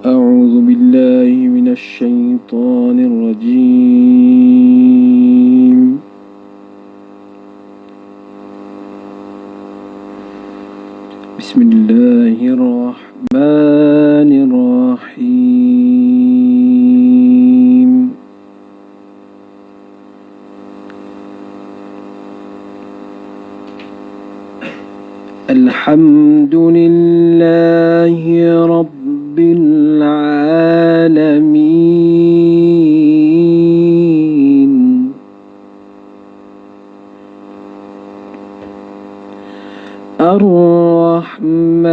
أعوذ بالله من الشيطان الرجيم. بسم الله الرحمن الرحيم. الحمد لله رب العالمين. الرحمن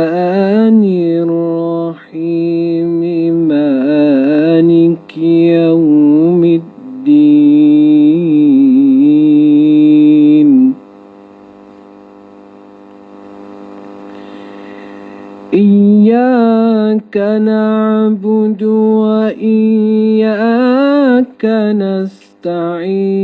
الرحيم مالك يوم الدين. إياك نعبد وإياك نستعين.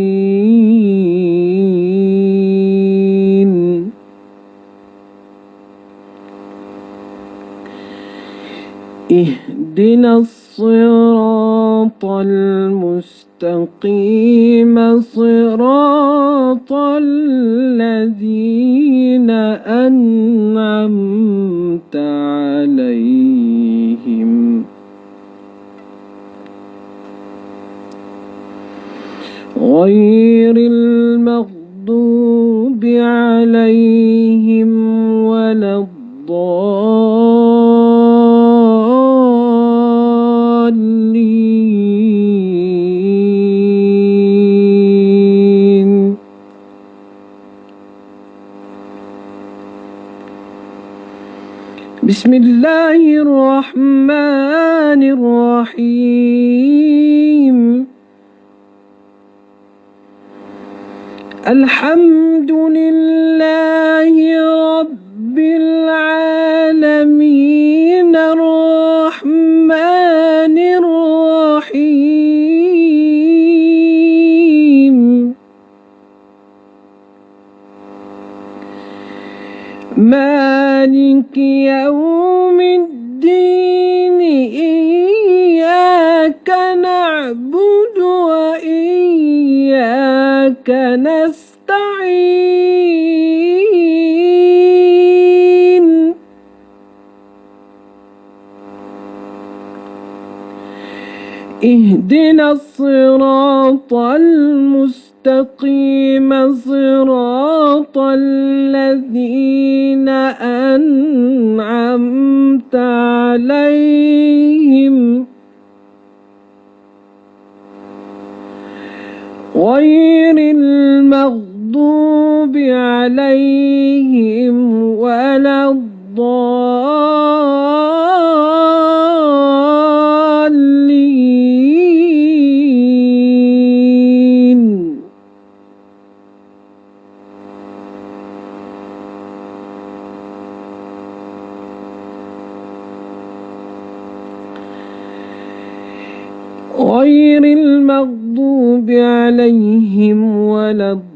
اهدنا الصراط المستقيم صراط الذين أنعمت عليهم غير المغضوب عليهم ولا الضالين. بسم الله الرحمن الرحيم. الحمد لله رب العالمين الرحمن الرحيم مالك يوم الدين. إياك نعبد وإياك نستعين. اهدنا الصراط المستقيم صراط الذين أنعمت عليهم غير المغضوب عليهم ولا الضالين. غير المغضوب عليهم ولا الضالين.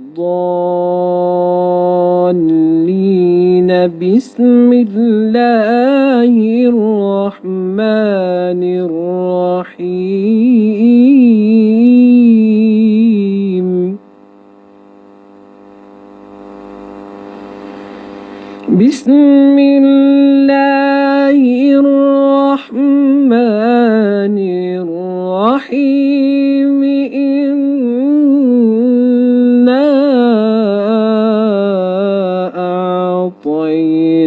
بسم الله الرحمن الرحيم. بسم الله الرحمن الرحيم. إنا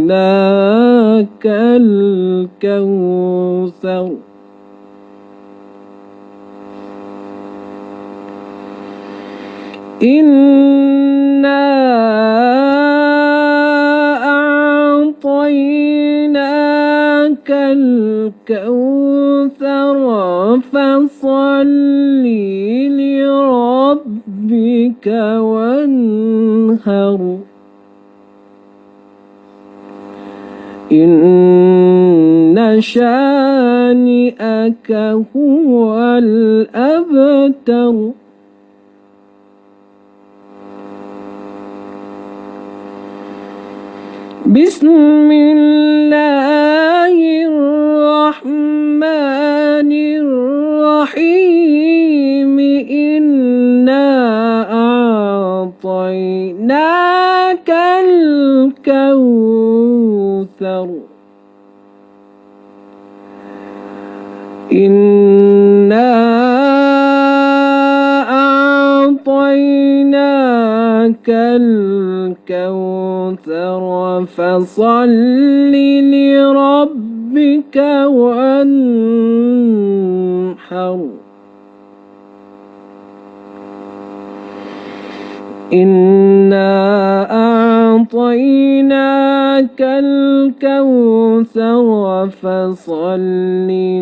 أعطيناك الكوثر. إنا أعطيناك الكوثر فصل لربك وانهر. إن شانئك هو الأبتر. بسم الله الرحمن الرحيم إنا أعطيناك الكوثر إنا أعطيناك الكوثر فصل لربك وانحر إنا أعطيناك الكوثر فصل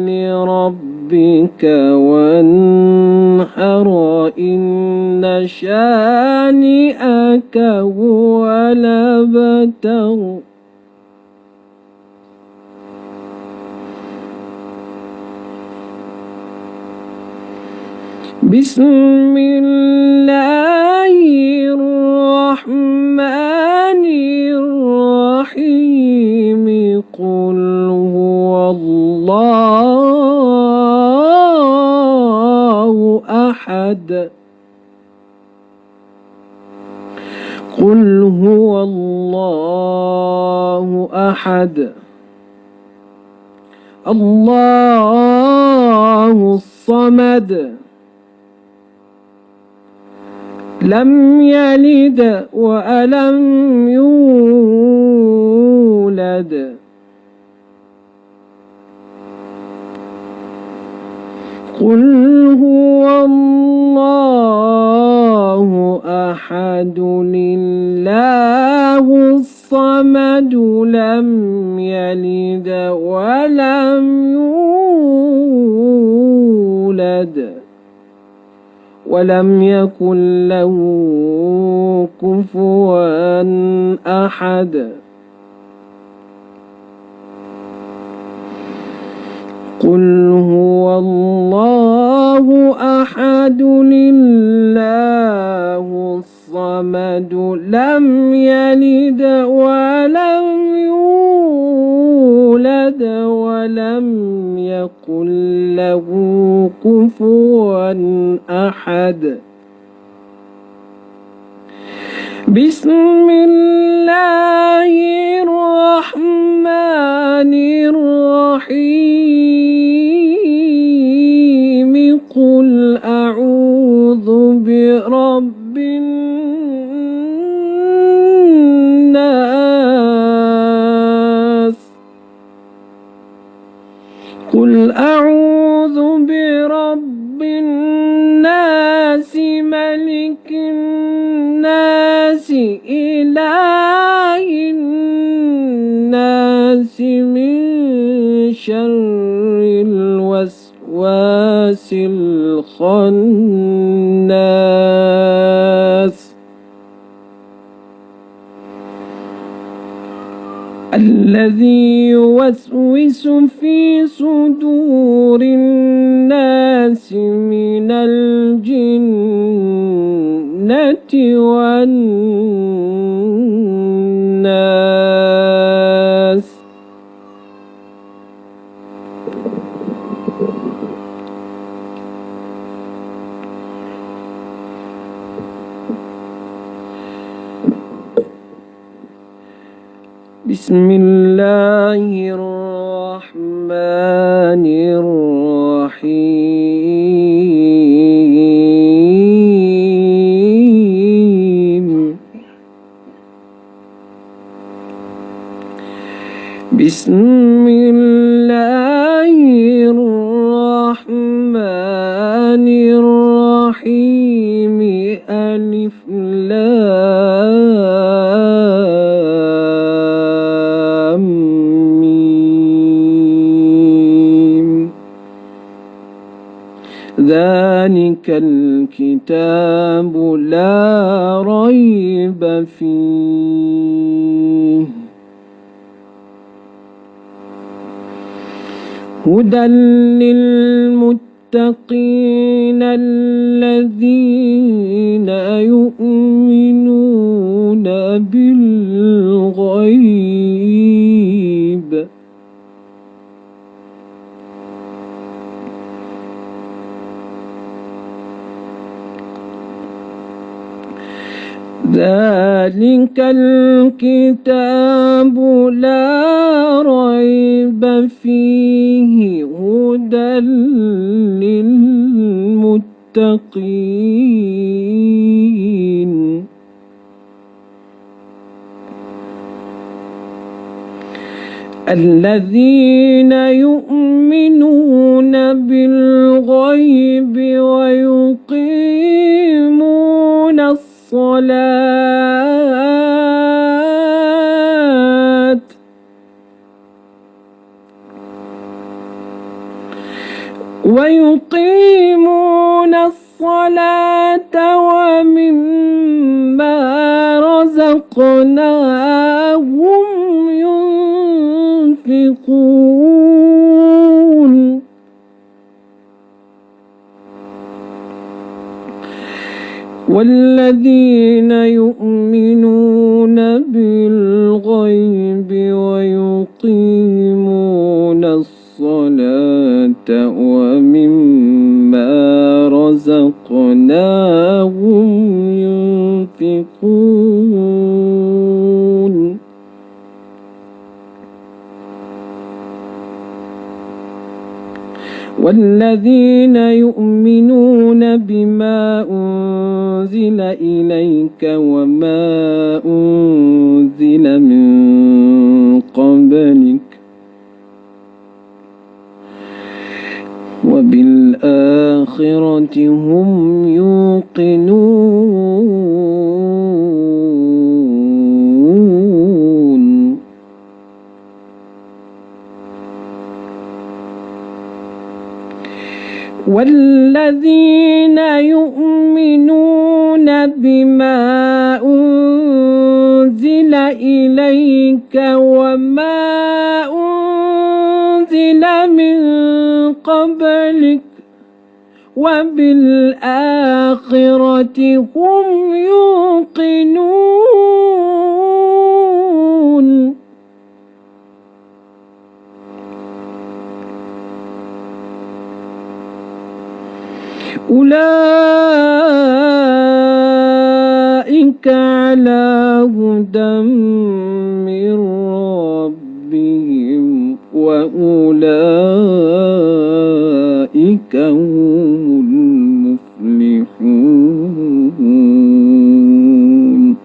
لربك وانحر إن شانئك هو الأبتر بسم الله الرحمن الرحيم قل هو الله أحد قل هو الله أحد الله الصمد لم يلد ولم يولد قل هو الله أحد الله الصمد لم يلد ولم يولد ولم يكن له كفوا أحد قل هو الله أحد الله الصمد لم يلد ولم يولد ولم يكن له كفوا أحد بسم الله الرحمن الرحيم قل أعوذ برب الناس قل أعوذ برب الناس ملك الناس إله الناس من شر الوسواس الخناس الذي يوسوس في صدور الناس من الجنة والناس بسم الله الرحمن الرحيم بسم الله الرحمن الرحيم ألف لام ميم ذلك الكتاب لا ريب فيه هدى للمتقين الذين يؤمنون بالغيب بالغيب ذلك الكتاب لا ريب فيه هدى للمتقين الذين يؤمنون بالغيب ويقيمون الصلاة ومما رزقناهم ينفقون والذين يؤمنون بالغيب ويقيمون الصلاة ومما رزقناهم ينفقون والذين يؤمنون بما أنزل إليك وما أنزل من قبلك وبالآخرة هم يوقنون والذين يؤمنون بما أنزل إليك وما أنزل من قبلك وبالآخرة هم يوقنون أولئك على هدى من ربهم وأولئك هم المفلحون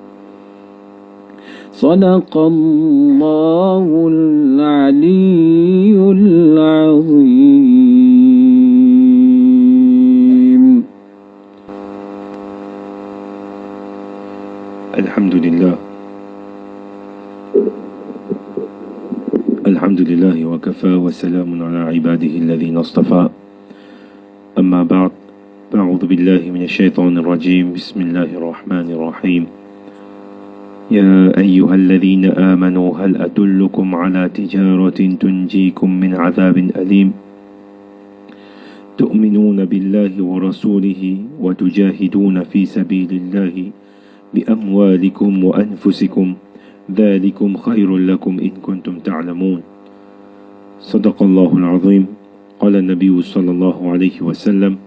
صدق الله العلي العظيم. الحمد لله وكفى وسلام على عباده الذين اصطفى. أما بعد، أعوذ بالله من الشيطان الرجيم. بسم الله الرحمن الرحيم. يا أيها الذين آمنوا هل أدلكم على تجارة تنجيكم من عذاب أليم تؤمنون بالله ورسوله وتجاهدون في سبيل الله بأموالكم وأنفسكم ذلكم خير لكم إن كنتم تعلمون. صدق الله العظيم. قال النبي صلى الله عليه وسلم: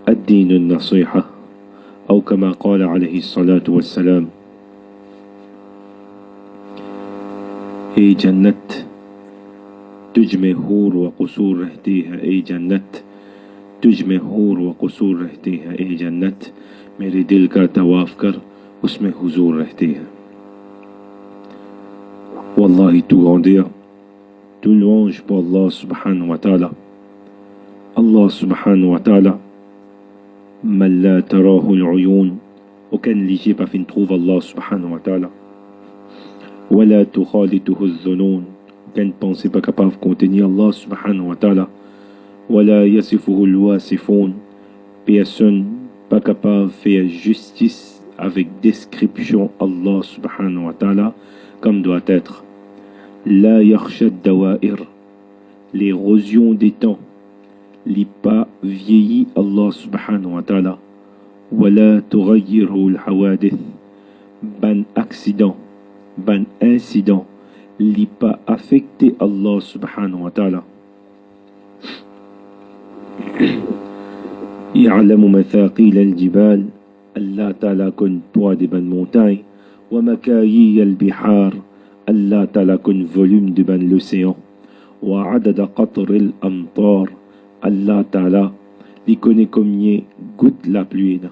الدين النصيحة، أو كما قال عليه الصلاة والسلام. اے جنت تجھ میں حور و قصور رہتی ہے، اے جنت تجھ میں حور و قصور رہتی ہے، اے جنت میرے دل کا طواف کر، اس میں حضور رہتی ہے. Wallahi, tout grandeur, tout louange pour Allah subhanahu wa ta'ala. Allah subhanahu wa ta'ala, man la tarahu al-uyun, aucun les pas fin trouve Allah subhanahu wa ta'ala. Wala tukhalituhu al-dhunun, aucune pensée pas capable de contenir Allah subhanahu wa ta'ala. Wala yasifuhu al-wasifun, personne pas capable de faire justice avec description Allah subhanahu wa ta'ala comme doit être. La yakhsha dawa'ir, l'érosion des temps, les pas vieillis Allah subhanahu wa ta'ala. Wala tughayyiru al-hawadith, ban accident ban incident li pas affecté Allah subhanahu wa ta'ala. يعلم مثاقيل الجبال Allah ta'ala connaît poids des ban montagnes wa makayi al-bihar Allah ta'ala connaît volume de ban l'océan wa adada qatr al-amtar Allah ta'ala li connaît combien goutte la pluie là.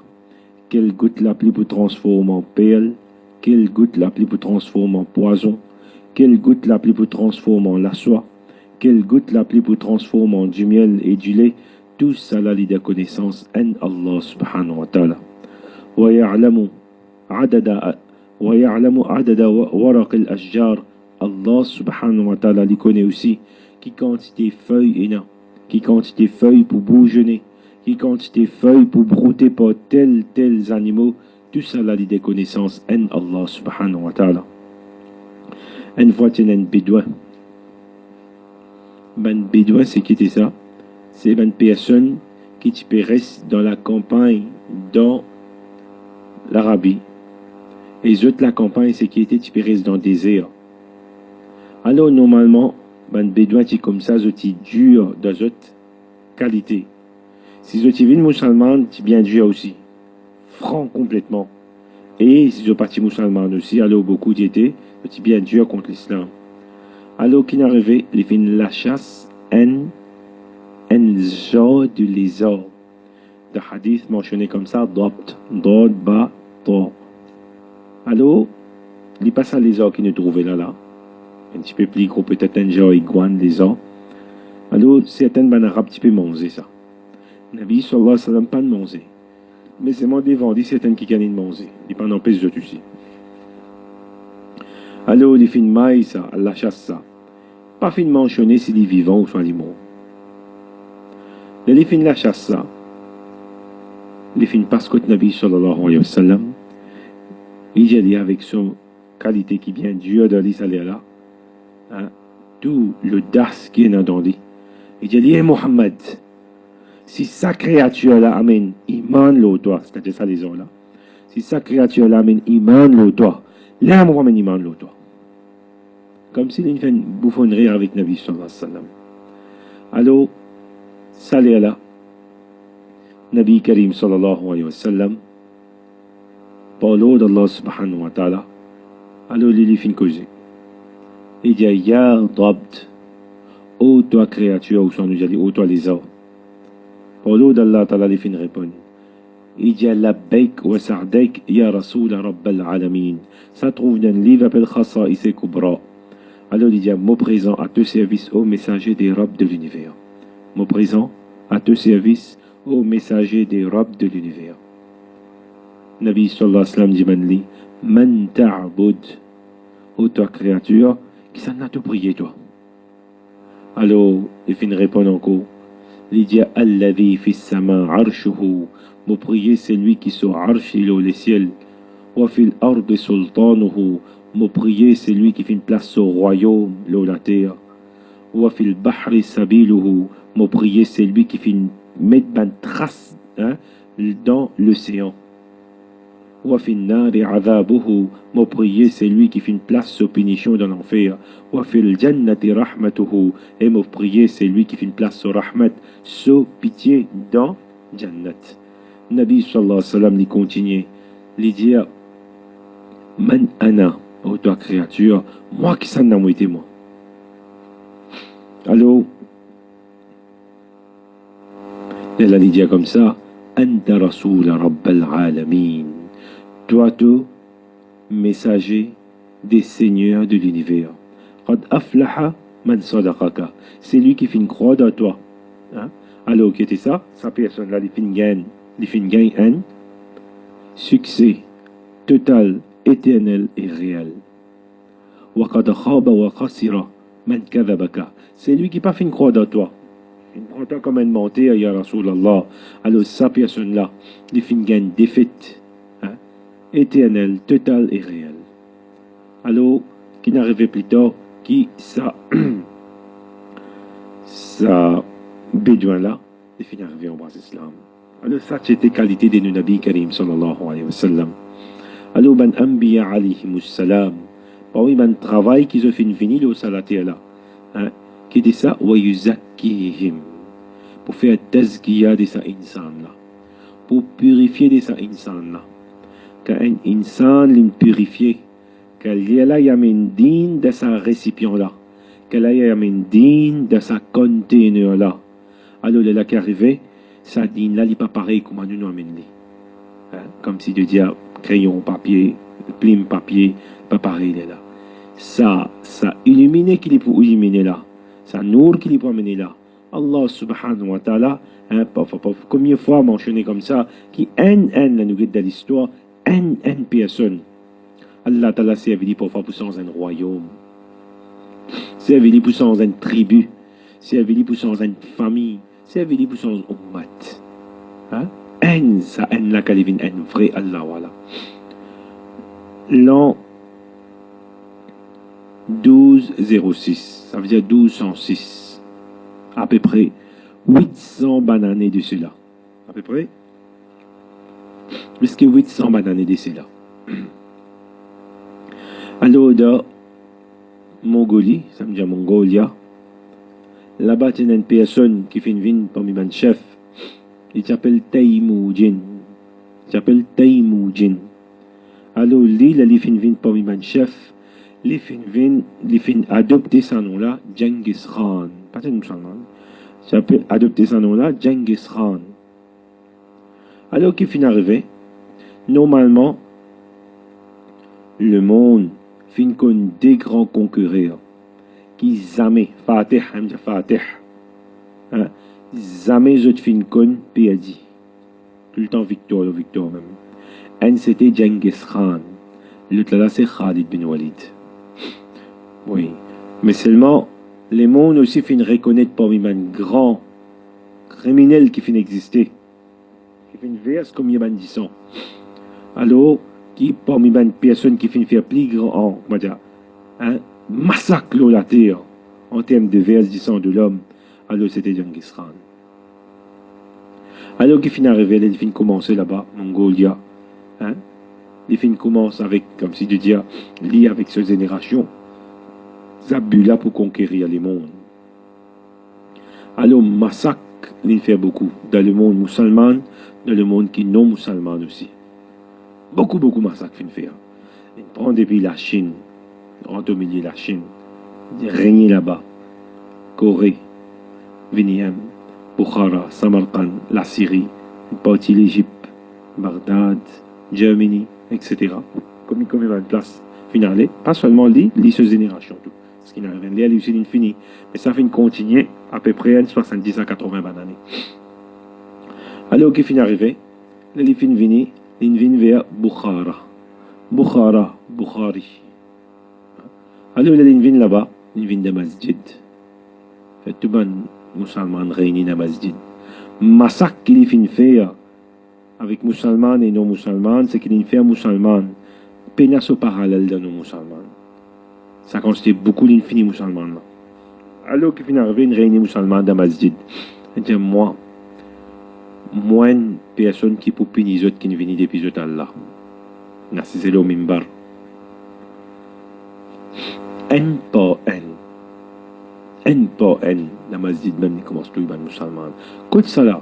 Quelle goutte la pluie peut transformer en perle, quelle goutte la pluie peut transformer en poison, quelle goutte la pluie peut transformer en la soie, quelle goutte la pluie peut transformer en du miel et du lait. Tout ça là li de connaissance en Allah subhanahu wa ta'ala. ويعلم عدد ورق الأشجار Allah subhanahu wa ta'ala li connaît aussi qui quantité feuilles et qui quantité feuilles pour bourgeonner, qui quantité feuilles pour brouter par tels animaux. Tout ça là li de connaissance en Allah subhanahu wa ta'ala. Une fois tu es un bédouin. Ben bédouin c'est qui était ça? C'est une personne qui reste dans la campagne, dans l'Arabie. Et les autres, la campagne, c'est qui était reste dans le désert. Alors, normalement, ben bédouin, c'est comme ça, c'est dur dans autres qualités. Si vous êtes musulman, c'est bien dur aussi. Franc complètement. Et si vous êtes parti musulman aussi, alors beaucoup d'été, c'est bien dur contre l'islam. Alors, qui n'arrivait, il fait la chasse, un genre de lézard. Le hadith mentionné comme ça, dobt, dod, ba, to. Alors, il passe à lézard qui nous trouvait là. Un petit peu plus gros, peut-être un genre iguane, lézard. Alors, certains ben arabes, petit peu manger ça. Nabi sallallahu alayhi wa sallam, pas de manger. Mais c'est moi devant, dit certains qui gagnent de manger. Il pas n'empêche de tout ça. Alors, il fait une maille ça, Allah chasse ça. Pas fin de mentionner s'il est vivant ou soit il est mort. Les fin la chasse ça. Les fin parce que Nabi sallallahu alayhi wa sallam, il y a avec son qualité qui vient Dieu de l'Israël là, tout le das qui est dans lui. Il dit Muhammad, si sa créature là amène iman l'autre, c'est-à-dire ça les gens là, si sa créature là amène iman l'autre, là on amène iman l'autre. Comme s'il fait une bouffonnerie avec Nabi sallallahu alayhi wa sallam. Alors, ça les là. Nabi Karim sallallahu alayhi wa sallam, parle d'Allah subhanahu wa ta'ala, alors il fait une cause. Il dit, Ya Dabd, ô toi créature, ou son nous dit, ô toi les arbres. Parle d'Allah ta'ala, il fait une réponse. Il dit, Labbaik wa sa'daik, Ya Rasoul Rabbal Alamin. Ça trouve dans le livre appelé Khasa'is Kubra. Alors il dit, mot présent à te service, ô messager des robes de l'univers. Mot présent à te service, ô messager des robes de l'univers. Nabi sallallahu alayhi wa sallam dit manli, man ta'bud, ô toi créature, qui s'en a te prié toi. Alors, il fait une réponse encore. Il dit, alladhi fi sama arshuhu, mon prier c'est lui qui sur arsh il les ciels. Wa fil ard sultanuhu, mon prier c'est lui qui fait une place au royaume, la terre. Wa fil bahri sabiluhu, mon prier c'est lui qui fait une mettre une trace dans l'océan. Wa fil nari adhabuhu, mon prier c'est lui qui fait une place aux punitions dans l'enfer. Wa fil jannati rahmatuhu, et mon prier c'est lui qui fait une place au rahmat, sous pitié dans jannat. Nabi sallallahu alayhi wa sallam il continue, il dit man ana, ô toi créature, moi qui s'en ai été moi. Alors, elle a dit comme ça, Anta Rasoul Rabbal Alamin. Toi, tout, messager des seigneurs de l'univers. Qad aflaha man sadaqaka. C'est lui qui fait une croix dans toi. Alors, qui était ça? Sa personne là, il fait une gagne un succès total, éternel et réel. Wa qad khaba wa khasira man kadhabaka. C'est lui qui n'a pas fait une croix dans toi. Il prend toi comme un menteur, ya Rasulallah. Alors, sa personne là, il fait une gagne défaite, éternelle, totale et réelle. Alors, qui n'arrivait plus tard, qui ça, ça bédouin là, il finit arrivé en bas l'islam. Alors, ça, c'était qualité de nos Nabi Karim sallallahu alayhi wa sallam. Alors, ben Anbiya alayhimus salam, parmi le travail qu'ils ont fini le salaté là, hein, qui dit ça, wa yuzakkihim, pour faire tazkiya de sa insan là, pour purifier de sa insan là, quand un insan l'in purifié, qu'elle y a là yamin din de sa récipient là, qu'elle a yamin din de sa container là, alors là qui arrivé, ça din là n'est pas pareil comme nous amène li, hein, comme si de dire crayon papier, plume papier, pas pareil là. Ça illuminé qu'il est pour illuminer là, ça nour qu'il est pour amener là. Allah subhanahu wa ta'ala, hein, combien de fois mentionné comme ça, qui la nous guide de l'histoire, personne. Allah ta'ala s'est avili pour faire sans un royaume, s'est avili pour sans une tribu, s'est avili pour sans une famille, s'est avili pour sans ummat. Hein? Ça la calivine, vrai Allah, voilà. L'an 1206, ça veut dire 1206, à peu près 800 bananes de cela, à peu près, plus que 800 bananes de cela. Alors, dans Mongolie, ça veut dire Mongolia, là-bas, il y a une personne qui fait une vigne parmi les chefs, il s'appelle Taimoudjin. Alors, lui, il fait une vigne parmi les chefs, il fait adopter ce nom-là, Genghis Khan. Pas un musulman. Il s'appelle adopter ce nom-là, Genghis Khan. Alors qu'il finit arrivé, normalement, le monde finit comme des grands concurrents qui jamais, Fatih, hein, jamais je fin comme perdu. Tout le temps victoire même. Un c'était Genghis Khan. L'autre là c'est Khalid bin Walid. Oui. Mais seulement, les mondes aussi finissent reconnaître parmi les grands criminels qui finissent exister. Qui finissent verser comme ils disent. Alors, qui parmi les personnes qui finissent faire plus grand, comment dire, un massacre la terre en termes de vers disant de l'homme, alors c'était Genghis Khan. Alors qu'il finit arrivé, il finit commencer là-bas, Mongolia, hein? Il finit commence avec, comme si de dire, lié avec cette génération, Zabula pour conquérir les mondes. Alors massacre, il fait beaucoup dans le monde musulman, dans le monde qui non musulman aussi. Beaucoup massacre il fait. Il prend depuis la Chine, en milieu la Chine, il règne là-bas, Corée, Vietnam, Bukhara, Samarkand, la Syrie, une partie l'Égypte, Bagdad, Germany, etc. Comme il va une place finale, pas seulement lui cette génération tout. Ce qui n'arrive pas, lui aussi il finit, mais ça fait continuer à peu près 70 à 80 années. Alors qu'il finit arrivé, il finit venir, il vient vers Bukhari. Alors il vient là-bas, il vient de masjid. Fait tout le musulman réunis dans masjid. Massacre qu'il finit faire avec musulmans et non musulmans, c'est qu'il fait musulman. Pénasse au parallèle de nos musulmans. Ça constitue beaucoup d'infinis musulmans. Alors qu'il finit arrivé une réunion musulmane dans masjid. C'est moi, moins de personnes qui pour punir les autres qui viennent depuis les autres Allah. C'est le mimbar. Un par un, dans masjid même, il commence tout les musulmans. Côté ça là,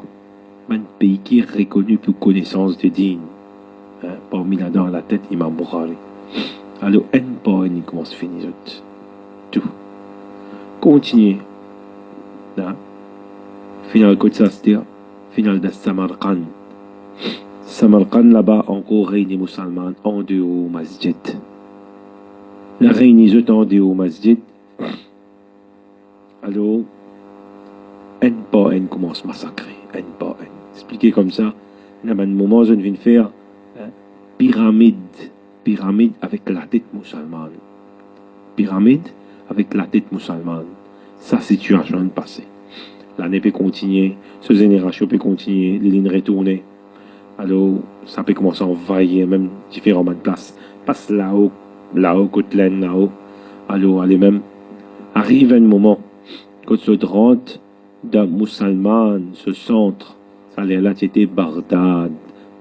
un pays qui est reconnu pour connaissance de din, hein, parmi là dans la tête, Imam Bukhari. Alors, un par un, il commence à finir tout. Continuez. Final côté ça, c'est-à-dire, final de Samarkand. Samarkand là-bas, encore règne musulman en dehors au masjid. La reine est en dehors au masjid. Alors, un par un commence à massacrer. Un par un. Expliqué comme ça, il y a un moment où je viens de faire pyramide avec la tête musulmane. Pyramide avec la tête musulmane. Sa situation passée. L'année peut continuer, cette génération peut continuer, les lignes retourner. Alors, ça peut commencer à envahir même différentes places. Passe là-haut, côte-laine, là-haut. Alors, allez même. Arrive un moment, quand ce rentre dans musulman, ce centre, ça allait là, c'était Bagdad.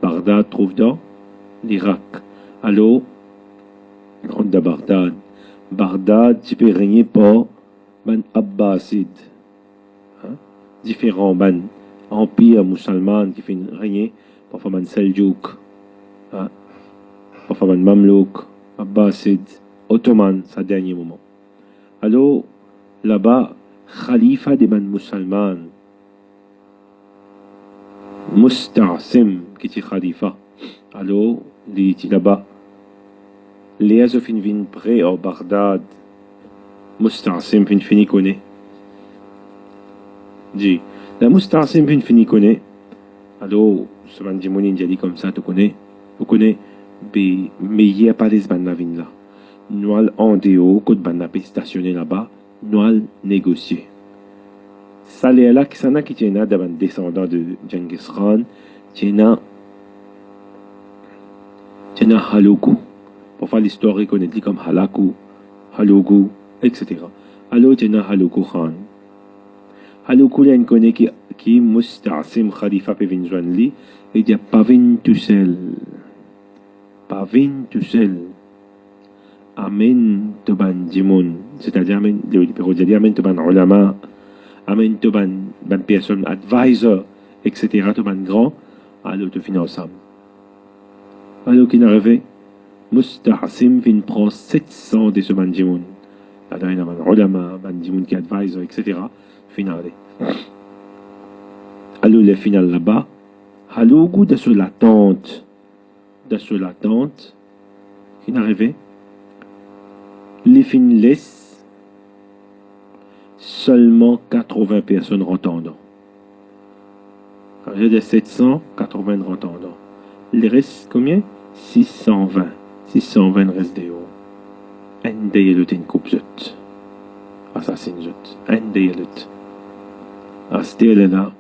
Bagdad trouve dans l'Irak. Alors, rentre de Bagdad. Bagdad, tu peux régner par ban Abbasides. Hein? Différents ban empires musulmans qui finissent régner, parfois ban Seljouk, hein? Parfois ban Mamlouk, Abbasides, Ottoman, ça dernier moment. Alors, là-bas, Khalifa des ban musulmans, Musta'sim, qui est Khalifa. Alors, il est là-bas. Les Azofin viennent près au Bagdad. Musta'sim vient fini connaît. Dit, la Musta'sim vient fini connaît. Alors, ce man Jimouni dit comme ça, tu connais. Mais il n'y a pas des ban vin là. Nous allons en déo, quand ban stationné là-bas, nous allons négocier. Ça les là qui s'en a qui tiennent devant descendant de Genghis Khan, tiennent Haloku. Pour faire l'histoire reconnaître comme Halaku, Halogu, etc. Alors tiennent Haloku Khan. Haloku là, on connaît qui Musta'sim Khalifa Pevin Zwanli, et il dit pas vin tout seul. Pas vin tout seul. Amen Toban Jimoun. C'est-à-dire Amen, Amen Toban Ulama. Amen, tu ban personne advisor, etc. Tu ban grand, alors tu finis ensemble. Alors qu'il est arrivé, Musta'sim vient prendre 700 de ce ban Jimoun. Là, il y a un ulama, ban Jimoun qui est advisor, etc. Finale. Alors le final là-bas, alors au goût de sur l'attente, qui est arrivé, les fins laissent seulement 80 personnes entendant. Quand j'ai des 700, 80 entendant. Il reste combien? 620. 620 reste des hauts. Un des l'autre une coupe zut. Assassin zut. Un des l'autre. À ce là.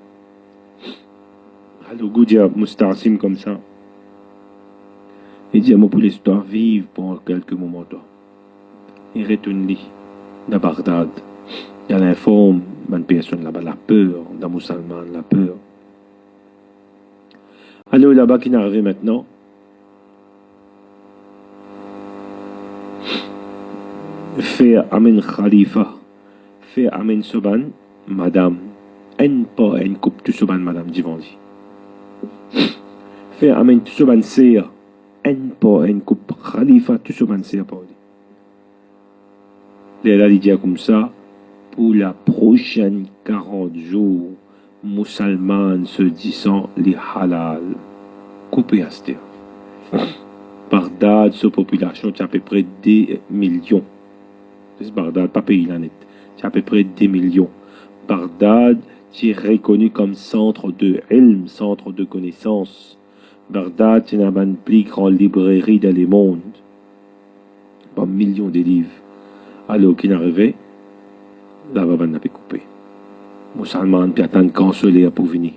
Alors, goût de Musta'sim comme ça. Il dit à moi pour l'histoire vive pendant quelques moments. Il retourne de Bagdad. Il y a l'informe, une personne là-bas, la peur, d'un musulman, la peur. Alors là-bas, qui est arrivé maintenant, fait Amen Khalifa, fait Amen Soban, madame, en pas en coupe tout Soban, madame Divanji. Fait Amen Soban Seya, en pas en coupe Khalifa tout Soban Seya, pas dit. Les là, il dit comme ça, pour la prochaine 40 jours, musulmans se disant les halal, coupé à ce terre. Bagdad, sa population, c'est à peu près 2 millions. C'est Bagdad, pas pays là net. C'est à peu près 2 millions. Bagdad, c'est reconnu comme centre de ilm, centre de connaissance. Bagdad, c'est la plus grande librairie dans le monde. Pas millions de livres. Alors, qui est arrivé, là-bas, on n'a pas coupé. Musulmans, puis attendent consolaire pour venir.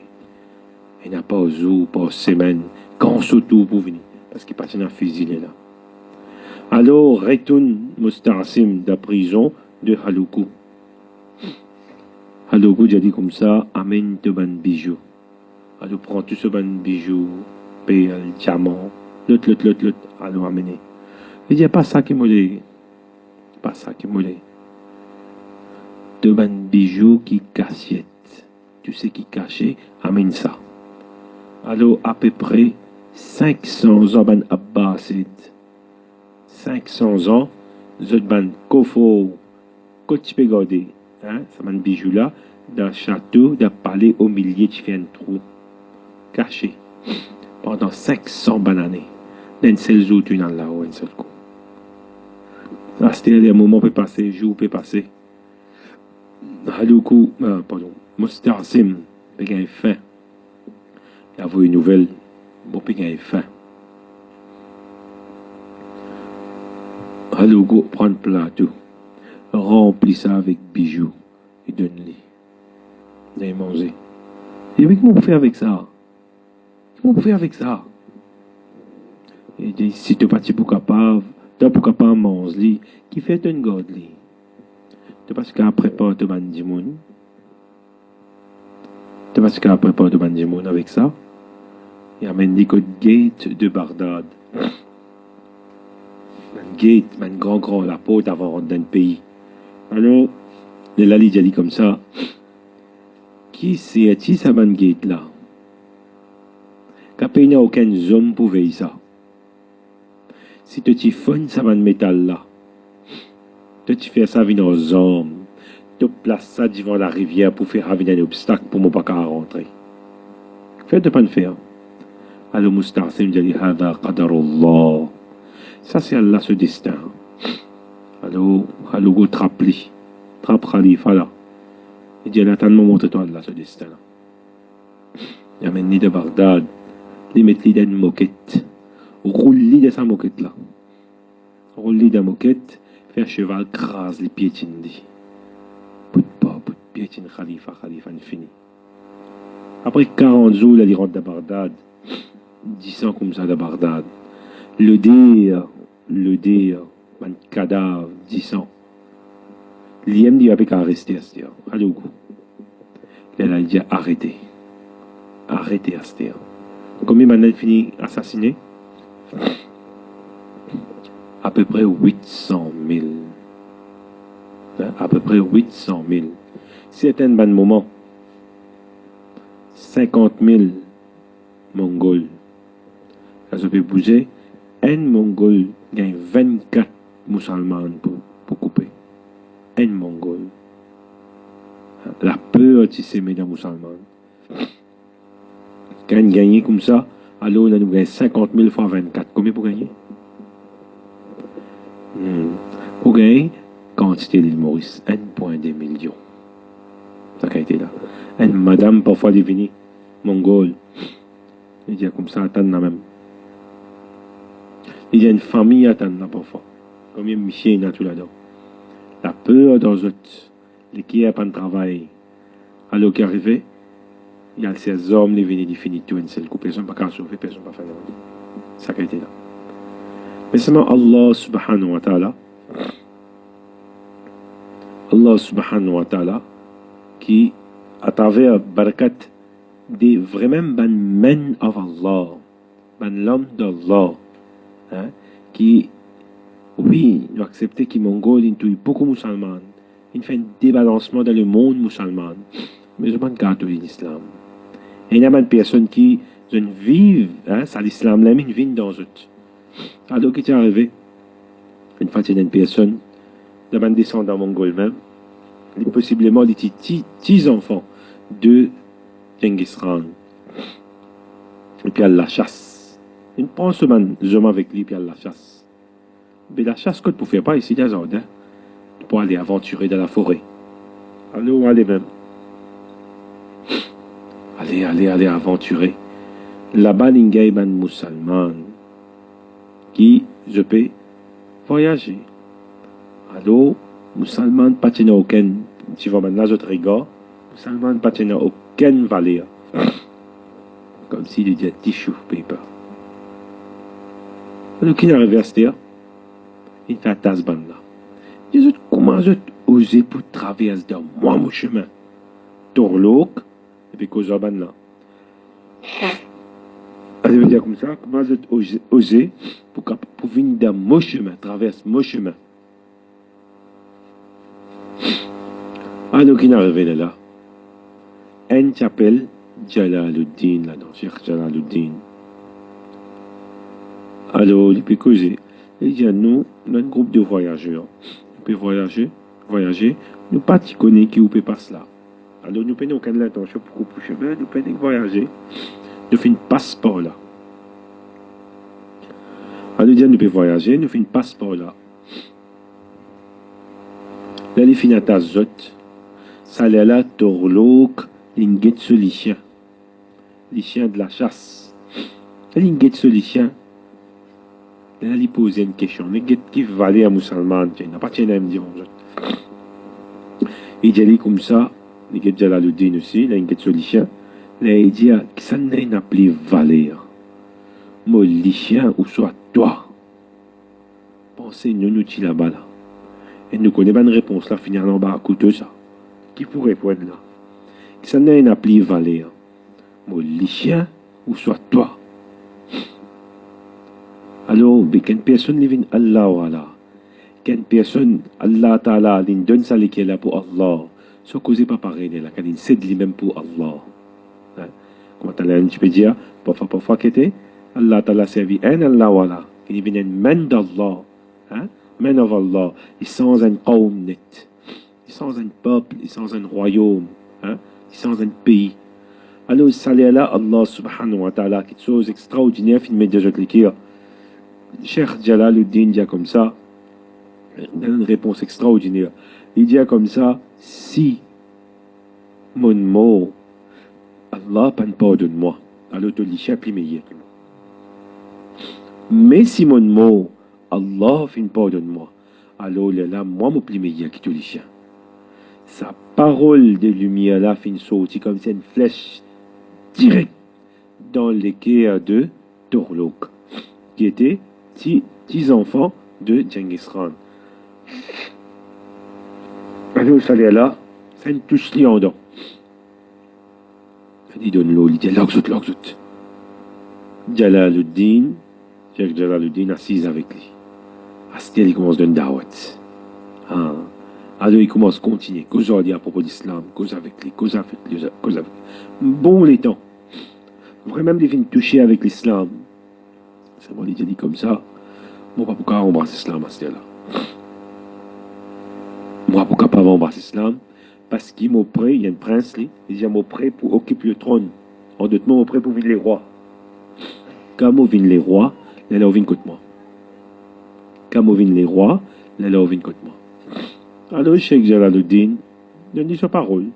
Il n'y a pas jour, pas semaine, consoler pour venir. Parce qu'il passe un fusil là. Alors, retourne Musta'sim de la prison de Haloku. Haloku, j'ai dit comme ça, amène te ban bijoux. Alors, prends tout ce ban bijoux, perles, diamants, l'autre, alors amenez. Il dit, pas ça qui me pas ça qui me de ban bijoux qui cachette. Tu sais qui caché, amène ça. Alors, à peu près 500 ans ban Abbasides. 500 ans, zot ban Kofo, quand peux garder, hein, ça ban bijou là, d'un château, d'un palais au milieu de un trou, caché, pendant 500 années. D'un seul jour, tu n'en as là-haut, un seul coup. À ce des moments peut passer, jour peut passer. Haloukou, pardon, Musta'sim, peut gagner faim. Il y a une nouvelle, bon, peut gagner faim. Haloukou, prend le plateau, remplit ça avec bijoux, et donne-les. Vous allez manger. Et puis, comment vous faites avec ça? Comment vous faites avec ça? Il dit, si tu n'es pas capable, tu n'es pas capable de manger, qui fait une garde? Tu parce qu'après pas de bandimoun. Tu parce qu'après pas de bandimoun avec ça. Il amène des codes gate de Bagdad. Un gate, man grand, la porte avant de rentrer dans le pays. Alors, le lali dit comme ça, qui c'est, qui ça man gate là? Qu'il n'y a aucun homme pour veiller ça. Si tu fais ça man métal là, tu fais ça avec nos hommes, tu places ça devant la rivière pour faire un obstacle pour mon pas rentrer. Faites de pas le faire. Alors Mousta'sim dit hada qadarullah. Ça c'est Allah ce destin. Alors go trappe Khalifa là. Il dit Allah t'as montré toi Allah ce destin là. Il amène ni de Bagdad, il met li dans une moquette. Roule de sa moquette là. Roule de la moquette, fait un cheval crase les piétines dit. Bout de piétine Khalifa fini. Après 40 jours, il rentre de Bagdad. 10 ans comme ça de Bagdad. Le dire, un cadavre, 10 ans. L'IM dit avec à rester à ce dire. Allô, il a dit arrêtez à ce dire. Combien maintenant il finit assassiné? À peu près 800 000. À peu près 800 000. C'est un bon moment. 50 000 Mongols. Ça peut bouger. Un Mongol gagne 24 musulmans pour couper. Un Mongol. La peur qui s'est mise dans les musulmans. Quand on gagne comme ça, alors on a gagné 50 000 fois 24. Combien pour gagner? Pour gagner, quantité de l'île Maurice, 1,2 million. Ça a été là. Une madame, parfois, elle est venue, mongole. Il dit comme ça, attends là même. Il y a une famille attend là parfois. Combien de chiens il y a tout là-dedans. La peur dans eux, les qui n'ont pas de travail. Alors qui arrivé, il y a ces hommes qui viennent finir tout, une seule coupe. Personne ne peut pas sauver, personne ne peut pas faire ça a été là. Mais seulement Allah subhanahu wa ta'ala, qui, à travers barakat, des vraiment ban men of Allah, ban l'homme d'Allah, hein, qui, oui, nous accepter qu'ils Mongols, ils tuent beaucoup de musulmans, ils font un débalancement dans le monde musulman, mais ils ne gardent pas l'islam. Et il y a des personnes qui vivent, hein, ça l'islam, là, ils vivent dans eux. Alors, qu'est-ce qui est arrivé? Une fois, il y a une personne, de ban descendant mongol même, possiblement les petits enfants de Genghis Khan. Et puis elle la chasse. Il prend ce homme avec lui, puis elle la chasse. Mais la chasse, qu'on ne pouvait pas ici, dans un pour aller aventurer dans la forêt. Alors, allez même. Allez aventurer. Là-bas, il y a un musulman qui, je peux voyager. Alors, musulman pas tenu aucun, tu vois maintenant autre regard, musulman pas tenu aucune valeur. Comme s'il disait tissue paper. Alors qu'il arrive à se dire, il fait tasse bande là. Il dit, comment je osé pour traverser dans moi mon chemin? Torloc, et puis cause bande là. Je veux dire comme ça, comment je osé pour venir dans mon chemin, traverser mon chemin. Alors qu'il est arrivé là, un s'appelle Jalaluddin là-dedans, Cheikh Jalaluddin. Alors, il peut causer. Il dit à nous, notre groupe de voyageurs, nous pouvons voyager, nous pas qui connaissons qui ou peut passer là. Alors, nous prenons aucune intention pour couper le chemin, nous pouvons voyager, nous faisons un passeport là. Alors, il dit, nous pouvons voyager, nous faisons un passeport là. Là, il finit à ta zotte. Ça allait là, torloc, l'inguette sur les chiens de la chasse. L'inguette sur les chiens. Là, il posait une question. L'inguette qui valait à musulman, il n'a pas tenu à me dire. Il dit comme ça, l'inguette Jalaluddin aussi, l'inguette sur les chiens. Là, il dit que ça n'a plus valeur. Moi, les chiens, ou soit toi. Pensez, nous là-bas là. Et nous connaissons pas une réponse là, finir en bas à couteau ça. Qui pourrait répondre là? Que ça n'a plus valeur. Moi, les chiens, ou soit toi. Alors, quand personne ne vient Allah ou Allah, Qu'une personne, Allah Ta'ala, il donne ça qui est là pour Allah. Ce cause pas pareil, là, quand il cède lui-même pour Allah. Hein? Comment tu peux dire, parfois qu'il était, Allah Ta'ala servi un Allah, voilà. Il vient un man d'Allah. Hein? Man of Allah. Il sans un qawm net. Il sans un peuple, il sans un royaume. Hein? Il sans un pays. Alors, ça là, Allah subhanahu wa ta'ala, quelque chose d'extraordinaire, il met déjà l'écrire. Cheikh Jalaluddin dit comme ça, une réponse extraordinaire. Il dit comme ça, si mon mot, Allah pardonne moi, alors tu l'as plus meilleur. Mais si mon mot, Allah pardonne moi, alors là, moi, mon plus meilleur qui te l'as. Sa parole de lumière là, fin sortie comme c'est une flèche direct dans l'équerre de Torlok, qui était 10 enfants de Genghis Khan. Alors, ça là, c'est une touche li en dents. Il donne l'eau, il dit l'oxout. Jalaluddin, Cheikh Jalaluddin assise avec lui. Astel, il commence à donner da'wat. Ah. Alors, il commence à continuer, cause à propos de l'islam, cause avec lui. Bon les temps. Vraiment, il vient toucher avec l'islam. C'est moi, il dit comme ça. Moi, pas pourquoi embrasser l'islam à ce là. Moi, pourquoi pas embrasser l'islam? Parce qu'il m'a prêt, il y a un prince, il dit, m'a prêt pour occuper le trône. En d'autres mots, m'a prêt pour venir les rois. Quand moi viens les rois, là, on vient contre moi. Quand moi viens les rois, là, on vient contre moi. Alors, Cheikh Jalaluddin, il dit sa parole.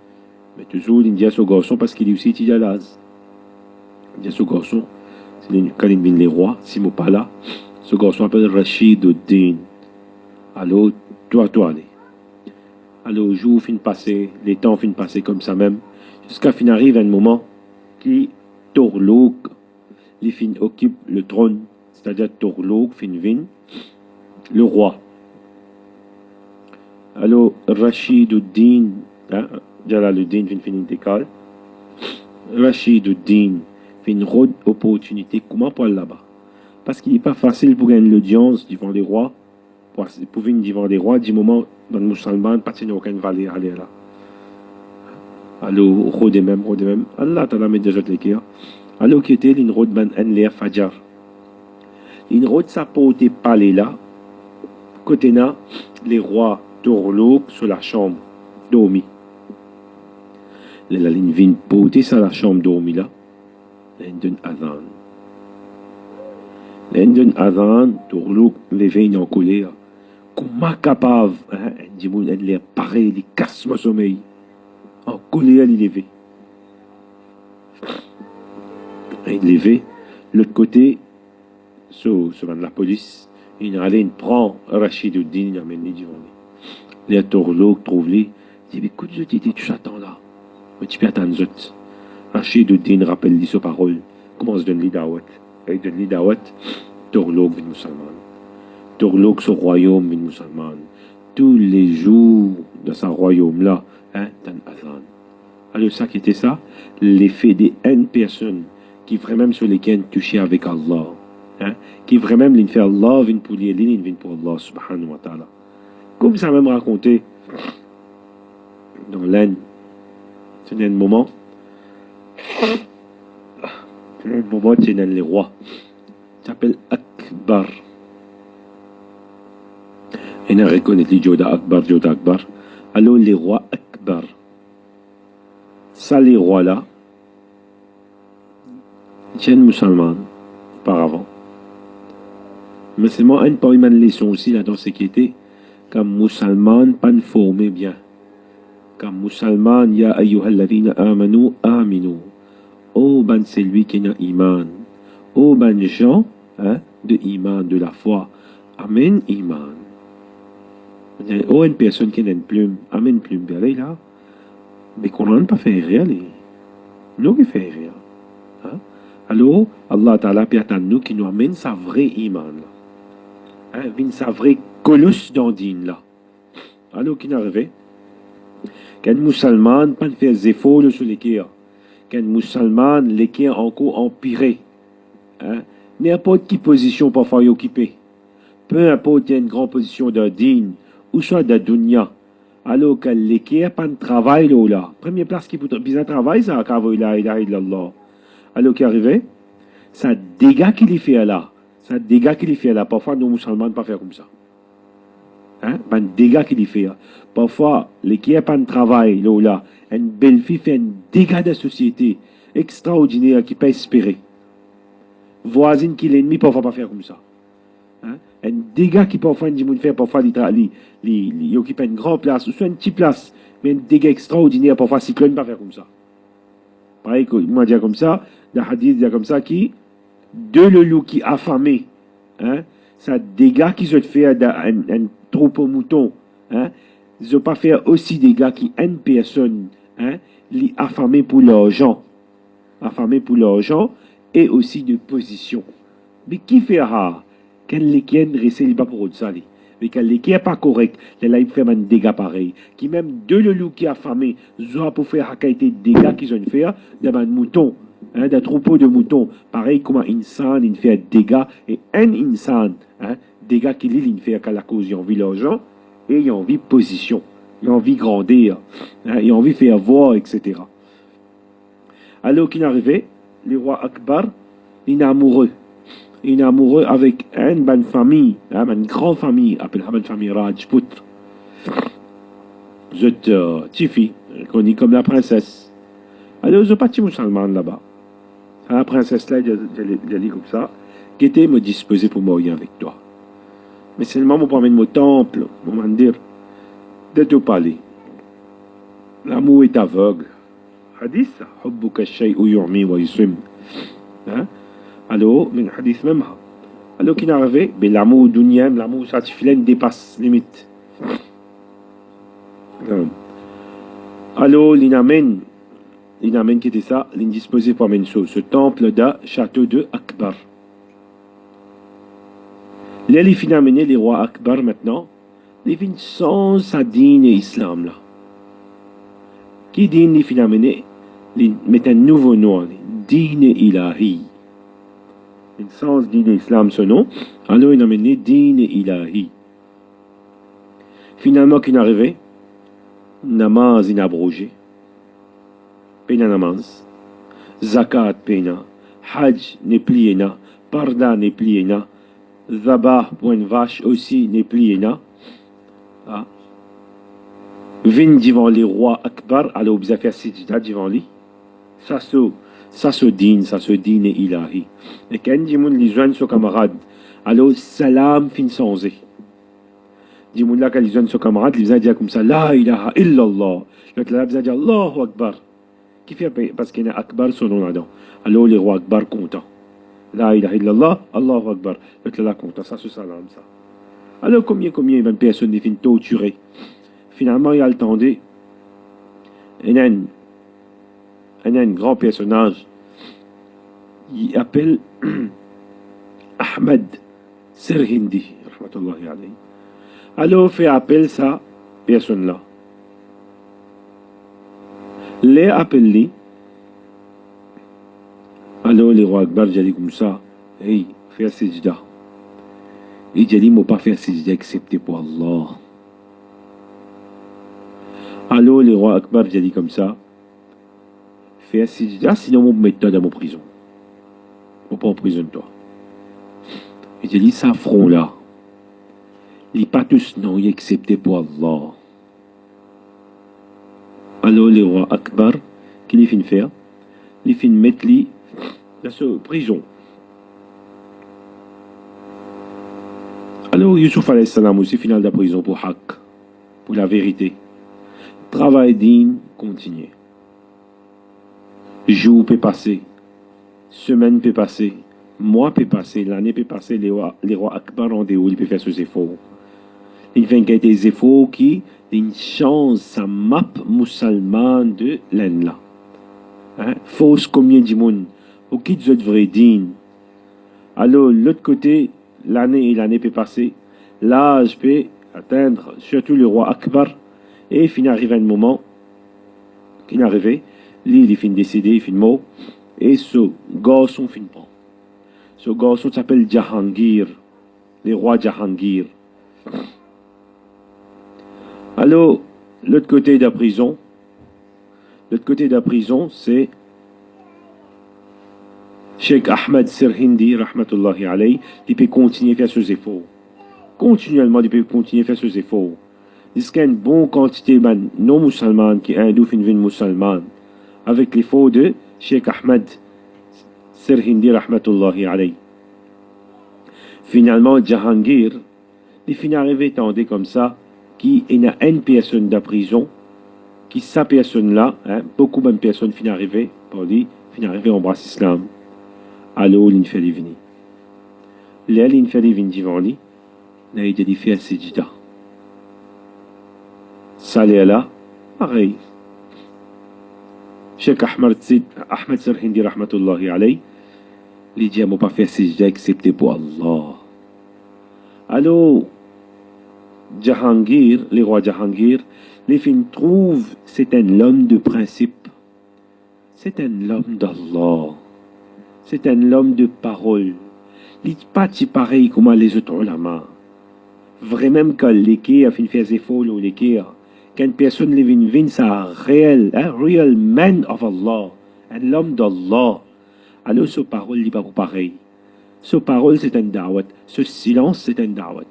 Mais toujours, il dit à ce garçon, parce qu'il est aussi Tidjalaz. Il dit à ce garçon, quand il vient les rois, si moi pas là, ce garçon s'appelle Rashiduddin. Alors, toi, allez. Alors, le jour fin passer, les temps fin passer comme ça même, jusqu'à fin arrive un moment qui Torlok, les fin occupe le trône, c'est-à-dire Torlok fin vin, le roi. Alors, Rashiduddin, hein, Jalaluddin fin décale, Rashiduddin fait une autre opportunité, comment pour aller là-bas? Parce qu'il n'est pas facile pour gagner l'audience devant les rois, pour venir devant les rois, du moment dans le musulman, pas de aucune valeur aller là. Alors, roi de même, Allah t'ala met déjà les cœurs. Alors, qui était une route ban l'air fajar. Une route ça portait palais là, côté là, les rois Torlok sur la chambre, dormi. La ligne vient porter sur la chambre dormi là, l'Indon Adhan. L'Indon Adhan, Torlok, les veines en colère. Comment capable, hein, dis-moi, elle est pareil, il casse mon sommeil. En colère, il est levé. Il levé. L'autre côté, sur la police, il allait, il prend Rashiduddin, il amène les devant lui. Les Torlok trouvent lui, il dit, écoute, tu t'attends là. Mais tu peux attendre les autres. Rashiduddin rappelle lui sa parole. Comment se donne lui da'wat? Il donne lui da'wat, Torlok vient musulman. Torlok, ce royaume vient musulman. Tous les jours de ce royaume-là, hein, dans Adhan. Alors, ça qui était ça, l'effet des une personne qui vraiment sur lesquelles toucher avec Allah, hein, qui vraiment vient faire Allah, vient pour lui, vient pour Allah, subhanahu wa ta'ala. Comme ça même raconté dans l'Inde, c'est un moment, c'est dans les rois, ça s'appelle Akbar. Et on reconnaît les Joda Akbar. Alors les rois Akbar. Ça, les rois là, ils sont musulmans auparavant. Mais c'est moi un parmi les leçons aussi là dans ce qui était, comme musulman, pas formé bien. Comme musulman, ya ayyuhalladhina amanu, aminu. Oh ben c'est lui qui a iman. Oh ben gens, hein, de iman, de la foi. Amen, iman. Oh, une personne qui a une plume, amène une plume, bien là. Mais qu'on n'a pas fait rien, nous qui fait rien. Hein? Alors, Allah Ta'ala peut attendre nous qui nous amène sa vraie iman là. Hein? Sa vraie colosse d'andine là. Alors, qui n'arrive? Qu'un musulman pas faire des efforts sur l'équerre. Qu'un musulman, l'équerre encore empiré. Hein? N'importe quelle position parfois occupée. peu importe, il y a une grande position de din, ou soit de dunya, alors que l'équipe pas de travail là, première place qui peut bien travail, ça, quand la ilaha illallah. Alors qui arrive, ça dégâts qu'il y fait là, ça dégâts qu'il y fait là, parfois nous musulmans ne pas faire comme ça. Hein? Ben, dégâts qu'il y fait. Parfois, l'équipe pas de travail là, une belle fille fait un dégât de la société extraordinaire qui peut espérer. Voisine qui l'ennemi, parfois pas faire comme ça. Hein? Un dégât qui parfois nous fait, parfois il occupe une grande place, ou soit une petite place, mais un dégât extraordinaire, parfois cyclone pas faire comme ça. Pareil que moi dire comme ça, le hadith dit comme ça qui, de le loup qui affamé, hein, ça dégât qui se fait un troupeau mouton, hein, ils ne pas faire aussi des gars qui une personne, hein, li affamé pour l'argent, et aussi de position. Mais qui fait rare? Quand l'équipe ne pas pour ça, mais quand l'équipe n'est pas correct, là il fait un dégât pareil. Qui même de le loup qui affamé, soit pour faire des dégâts qu'ils ont fait d'un mouton, hein, d'un troupeau de moutons. Pareil comme un insan, il fait dégâts, et un insan, hein, dégâts qu'il fait à la cause, il a envie l'argent, et il a envie position, il a envie grandir, hein, il a envie faire voir, etc. Alors qu'il est arrivé, le roi Akbar, il est amoureux. Il est amoureux avec une bonne famille, hein, une grande famille, appelée la famille Rajput. Cette petite fille, connue comme la princesse. Alors, je ne pas musulman là-bas. La princesse là, elle dit comme ça, qui était me disposée pour mourir avec toi. Mais seulement, je promène mon temple, je vais dire, de te parler. L'amour est aveugle. Hadith, hubbuka shay'u yu'mi wa yusum. Hein? Alors, mais hadith même. Alors qu'il est arrivé, ben l'amour dunya, l'amour satisfait, dépasse limite. Alors, l'inamen qui était ça, l'indisposé pour amener ce temple de château de Akbar. Là, les fins amener les rois Akbar maintenant, les fins sans sa dîne et islam là. Qui dîne les fins amener, les mettent un nouveau nom, dîne ilahi. Une sens dîne islam ce nom, alors il a amené dîne ilahi. Finalement, qu'il est arrivé, namaz inabrogé. Pena namaz, zakat pena, hajj n'est plié na, parda n'est plié na, zabah pour une vache aussi n'est plié na. Ah. Vin devant les rois Akbar, alors vous avez fait sijda devant lui. Ça se dîne ilahi. Et quand Dimoun les joignent son camarade, alors salam fin sans Dimoun là quand ils joignent son camarade, ils disent comme ça, la ilaha illallah. L'autre là, ils disent Allahu Akbar. Qui fait parce qu'il y a Akbar son nom là-dedans. Alors les rois Akbar comptent. La ilaha illallah, Allahu Akbar. L'autre là compte. Ça se salam ça. Alors combien de personnes les finissent torturées. Finalement il y a le temps de un grand personnage. Il appelle Ahmed Serhindi. Rahmatullahi alayhi. Alors fait appel ça personne là. Les appelés, alors les rois Akbar, j'ai dit comme ça, hey, fais sijda. Et j'ai dit, moi pas faire sijda excepté pour Allah. Alors les rois Akbar, j'ai dit comme ça, fais sijda, sinon on me met toi dans mon prison. On pas en prison toi. Et j'ai dit, ça front là, il pas tous non, excepté pour Allah. Alors les rois Akbar, qui les fin faire, les fin mettre li dans la prison. Alors Yusuf alayhi salam aussi final de la prison pour haq, pour la vérité. Travail digne, continue. Jour peut passer, semaine peut passer, mois peut passer, l'année peut passer, les rois Akbar ont des où ils peuvent faire ces efforts. Ils font des efforts qui une chance sa map musulman de l'en là. Hein? Fausse combien du monde. Au qui tu devrais dire. Alors, l'autre côté, l'année peut passer. L'âge peut atteindre, surtout le roi Akbar. Et il arrive un moment, qu'il est arrivé, lui, il finit décédé, il finit mort. Et ce garçon finit pas. Ce garçon s'appelle Jahangir. les rois Jahangir. Alors, l'autre côté de la prison, c'est Cheikh Ahmed Sirhindi, rahmatullahi alayhi, il peut continuer à faire ses efforts. Continuellement, il peut continuer à faire ses efforts. Il y a une bonne quantité de non-musulmans qui ont une musulmane avec l'effort de Cheikh Ahmed Sirhindi, rahmatullahi alayhi. Finalement, Jahangir, il finit arrivé tendé comme ça, qu'il y a une personne de la prison, qui sa personne-là, beaucoup de personnes finissent arrivé, par lui, finissent arrivé en brasse islam. Alors, il fait venir. Là, il fait venir devant lui, il a fait un sejida. Ça, là, pareil. Cheikh Ahmed Sirhindi, rahmatullahi alayhi, il dit, je ne pas faire sejida excepté pour Allah. Alors, Jahangir, les rois Jahangir, les filles trouvent c'est un homme de principe. C'est un homme d'Allah. C'est un homme de parole. Il n'est pas pareil comme les autres ulama. Vraiment, quand l'équerre a fait faire des efforts, l'équerre, quand une personne vient, c'est un real man of Allah, un homme d'Allah. Alors, ce parole n'est pas pareil. Ce parole, c'est un da'wat. Ce silence, c'est un da'wat.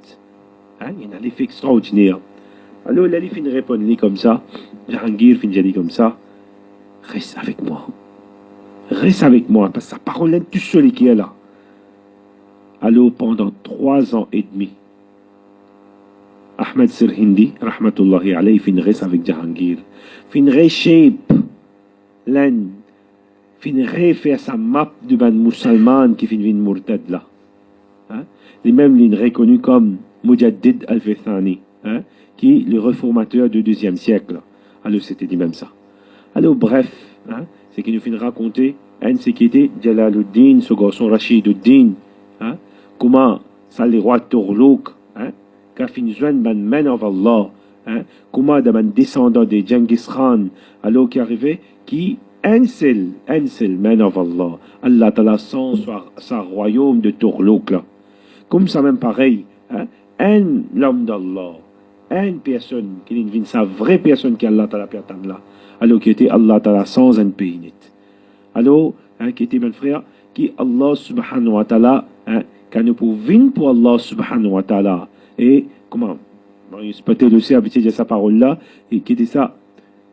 Il y a un effet extraordinaire. Alors, là, il finit de répondre comme ça. Jahangir finit de dire comme ça. Reste avec moi. Reste avec moi, parce que sa parole est tout seul qui est là. Alors, pendant 3 ans et demi, Ahmed Sirhindi, rahmatullahi alayhi, finit reste avec Jahangir. Finit reshape l'un. Finit refaire sa map de ban musulman qui finit une murtad là. Lui-même, il est reconnu comme Mujaddid al-Fithani, qui est le réformateur du IIe siècle. Alors, c'était dit même ça. Alors, bref, c'est qu'il nous finit raconter, c'est qui était Jalaluddin, ce garçon Rashiduddin, comment ça les rois Torlouk, qu'a fini joindre ban man of Allah, comment d'un descendant de Genghis Khan, alors qui arrivait, qui un seul man of Allah, Allah Ta'ala sans sa royaume de Torlouk là. Comme ça même pareil, un homme d'Allah, une personne qui est sa vraie personne qui est Allah Ta'ala pertame là, alors qui était Allah Ta'ala sans un pays net. Alors, qui était mon frère, qui Allah subhanahu wa ta'ala, quand nous pouvons pour Allah subhanahu wa ta'ala, et comment, peut-être aussi habitué de sa parole là, et qui dit ça,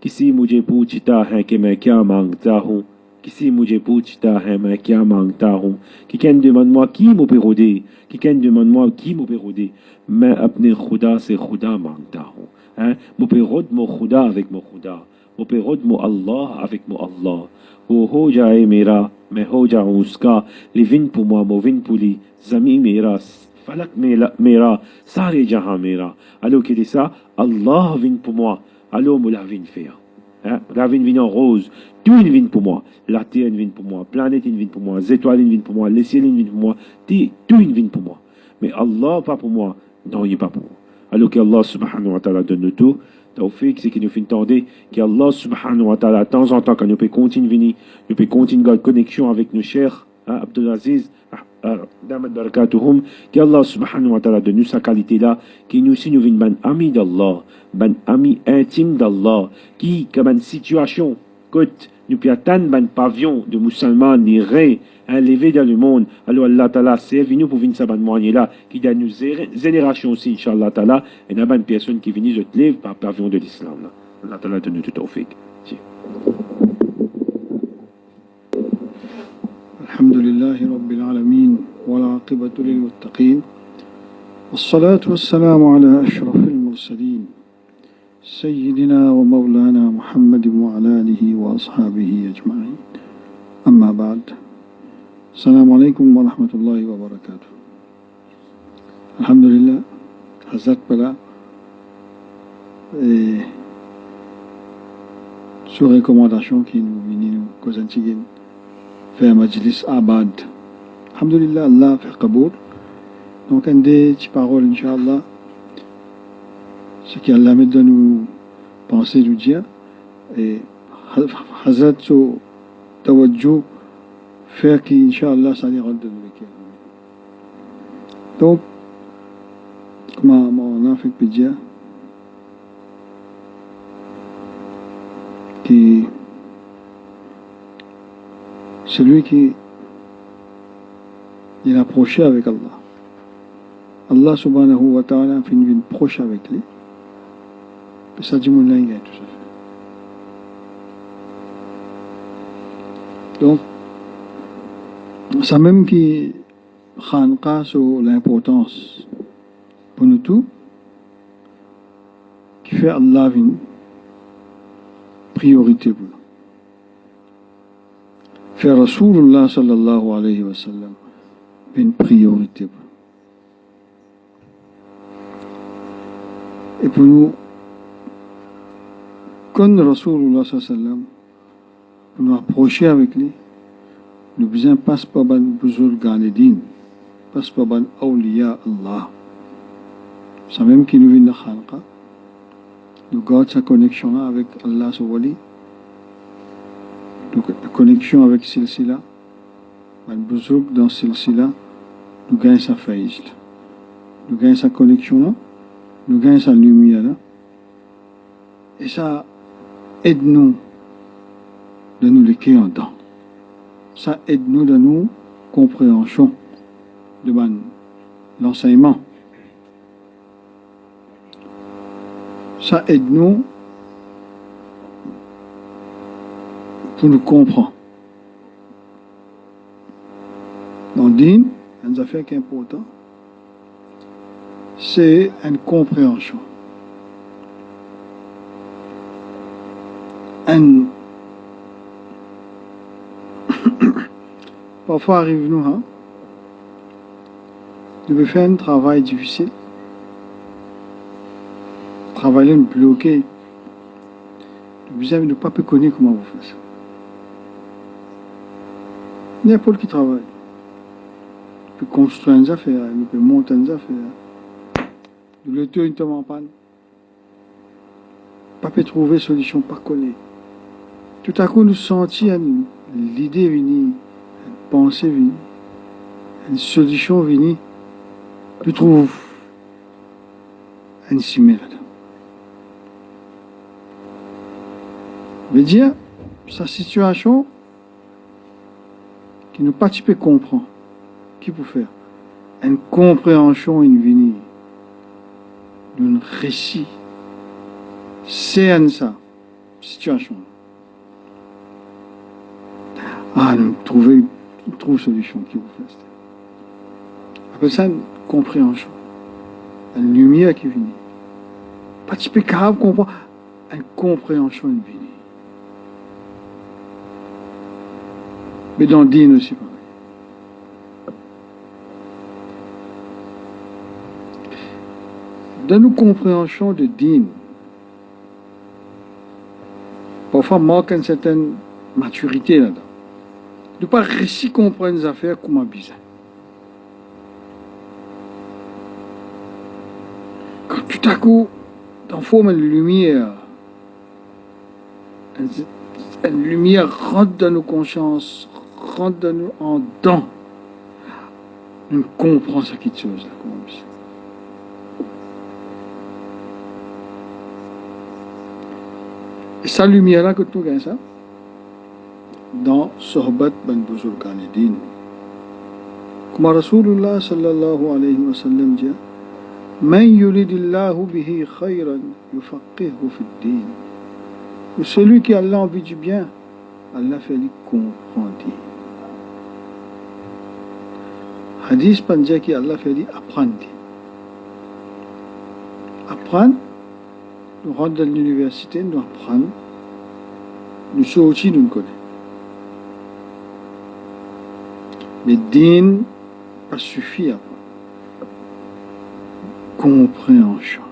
Kisi mujhe pouchita hai que मैं क्या मांगता हूँ किसी मुझे पूछता है मैं क्या मांगता हूँ कि can demande-moi qui me peut aider कि can demande-moi qui me peut aider मैं अपने खुदा से खुदा मांगता हूँ me peut aider mon खुदा avec mon खुदा me peut aider mon Allah avec mon Allah वो हो जाए मेरा मैं हो जाऊँ उसका लिविन pour moi मैं विन pour lui ज़मीन मेरा falak मेरा सारे जहां मेरा alors qu'il dit ça Allah vient pour moi alors moi la vine faire la vine en rose tout une vine pour moi la terre une vine pour moi planète une vine pour moi les étoiles une vine pour moi les ciels une vine pour moi tout une vine pour moi mais Allah pas pour moi non il est pas pour moi alors que Allah subhanahu wa ta'ala donne tout tawfiq c'est qu'il nous fait entendre qu'Allah subhanahu wa ta'ala de temps en temps quand nous peut continuer la connexion avec nos chers Abdelaziz Damat barakatuhum, qu'Allah subhanahu wa ta'ala donne sa qualité là, qui nous signe une ban ami d'Allah, ban ami intime d'Allah, qui, comme une situation, côte, nous peut atteindre ban pavillon de musulmans, ni ré, levé dans le monde, alors Allah ta'ala, c'est venu pour venir sa ban moyen là, qui donne nous génération aussi, Inch'Allah ta'ala, et n'a pas une personne qui vient de te lever par pavillon de l'islam là. Allah ta'ala donne tout tawfiq. الحمد لله رب العالمين والعاقبة للمتقين والصلاة والسلام على أشرف المرسلين سيدنا ومولانا محمد وعلى آله وأصحابه أجمعين أما بعد السلام عليكم ورحمة الله وبركاته الحمد لله حزت بلا sous recommandation qui nous vient nous causer faire majlis abad. Alhamdulillah, Allah fait kaboul. Donc, un des petites paroles, Inch'Allah, ce qu'Allah me donne nous penser du dia, et Hazat so tawajjou, faire qui, Inch'Allah, ça les rend de nous. Donc, comment on a fait que dire que celui qui il est approché avec Allah, Allah subhanahu wa ta'ala fait une vie proche avec lui, puis ça dit mon langue et tout ça. Donc, ça même qui khanqa sur l'importance pour nous tous, qui fait Allah une priorité pour nous. Fait Rasulullah sallallahu alayhi wa sallam une priorité pour nous. Et pour nous, comme Rasulullah sallallahu alayhi wa sallam, pour nous approcher avec lui, nous besoin passe par ban buzul ganedin, passe par ban awliya Allah. Ça même qui nous vient de khanqa, nous garde sa connexion là avec Allah subhanahu. Donc la connexion avec silsila, ban buzul dans silsila, nous gagnons sa faïs, nous gagnons sa connexion là, nous gagnons sa lumière là, et ça aide nous de nous léquer en dedans. Ça aide nous dans nos compréhension de l'enseignement. Ça aide nous pour nous comprendre. Dans le dîn, une affaire qui est importante, c'est une compréhension. Parfois arrive nous, nous devons faire un travail difficile, travailler bloqué. Vous avez ne pas connaître comment vous faites ça. N'importe qui travaille. Nous pouvons construire des affaires, nous pouvons monter des affaires. Nous le temps tombe en panne. Pas peut trouver solution, pas connaître. Tout à coup, nous sentions l'idée venir, une pensée venir, une solution venir. Nous trouvons un simile là-dedans. Veut dire, sa situation, qui ne pas peut comprendre, qui peut faire une compréhension, une venir, d'un récit, c'est ça, situation. Ah, nous trouve solution qui vous fait. Après ça, une compréhension, une lumière qui vient. Pas tu peux capable comprendre, une compréhension qui vient. Mais dans le dîn aussi, pareil. Dans nos compréhensions de dîn, parfois manque une certaine maturité là-dedans. De ne pas réussir à comprendre les affaires comme bizarre. Quand tout à coup, dans la forme de lumière, une lumière rentre dans nos consciences, rentre dans nous en dedans, nous comprenons ce qui est chose là, comme bizarre. Et cette lumière-là, que nous gagnons ça, dans Sohbat ban Buzul Kanidin. Comme Rasulullah sallallahu alayhi wa sallam dit, Man yuridillahu bihi khayran yufaqihu fi din. Celui qui a l'envie du bien, Allah fait lui comprendre. Hadith pandja qui Allah fait lui apprendre. Apprendre, nous rentrons dans l'université, nous apprenons, nous sortons, nous connaissons. Mais din, pas suffit à compréhension.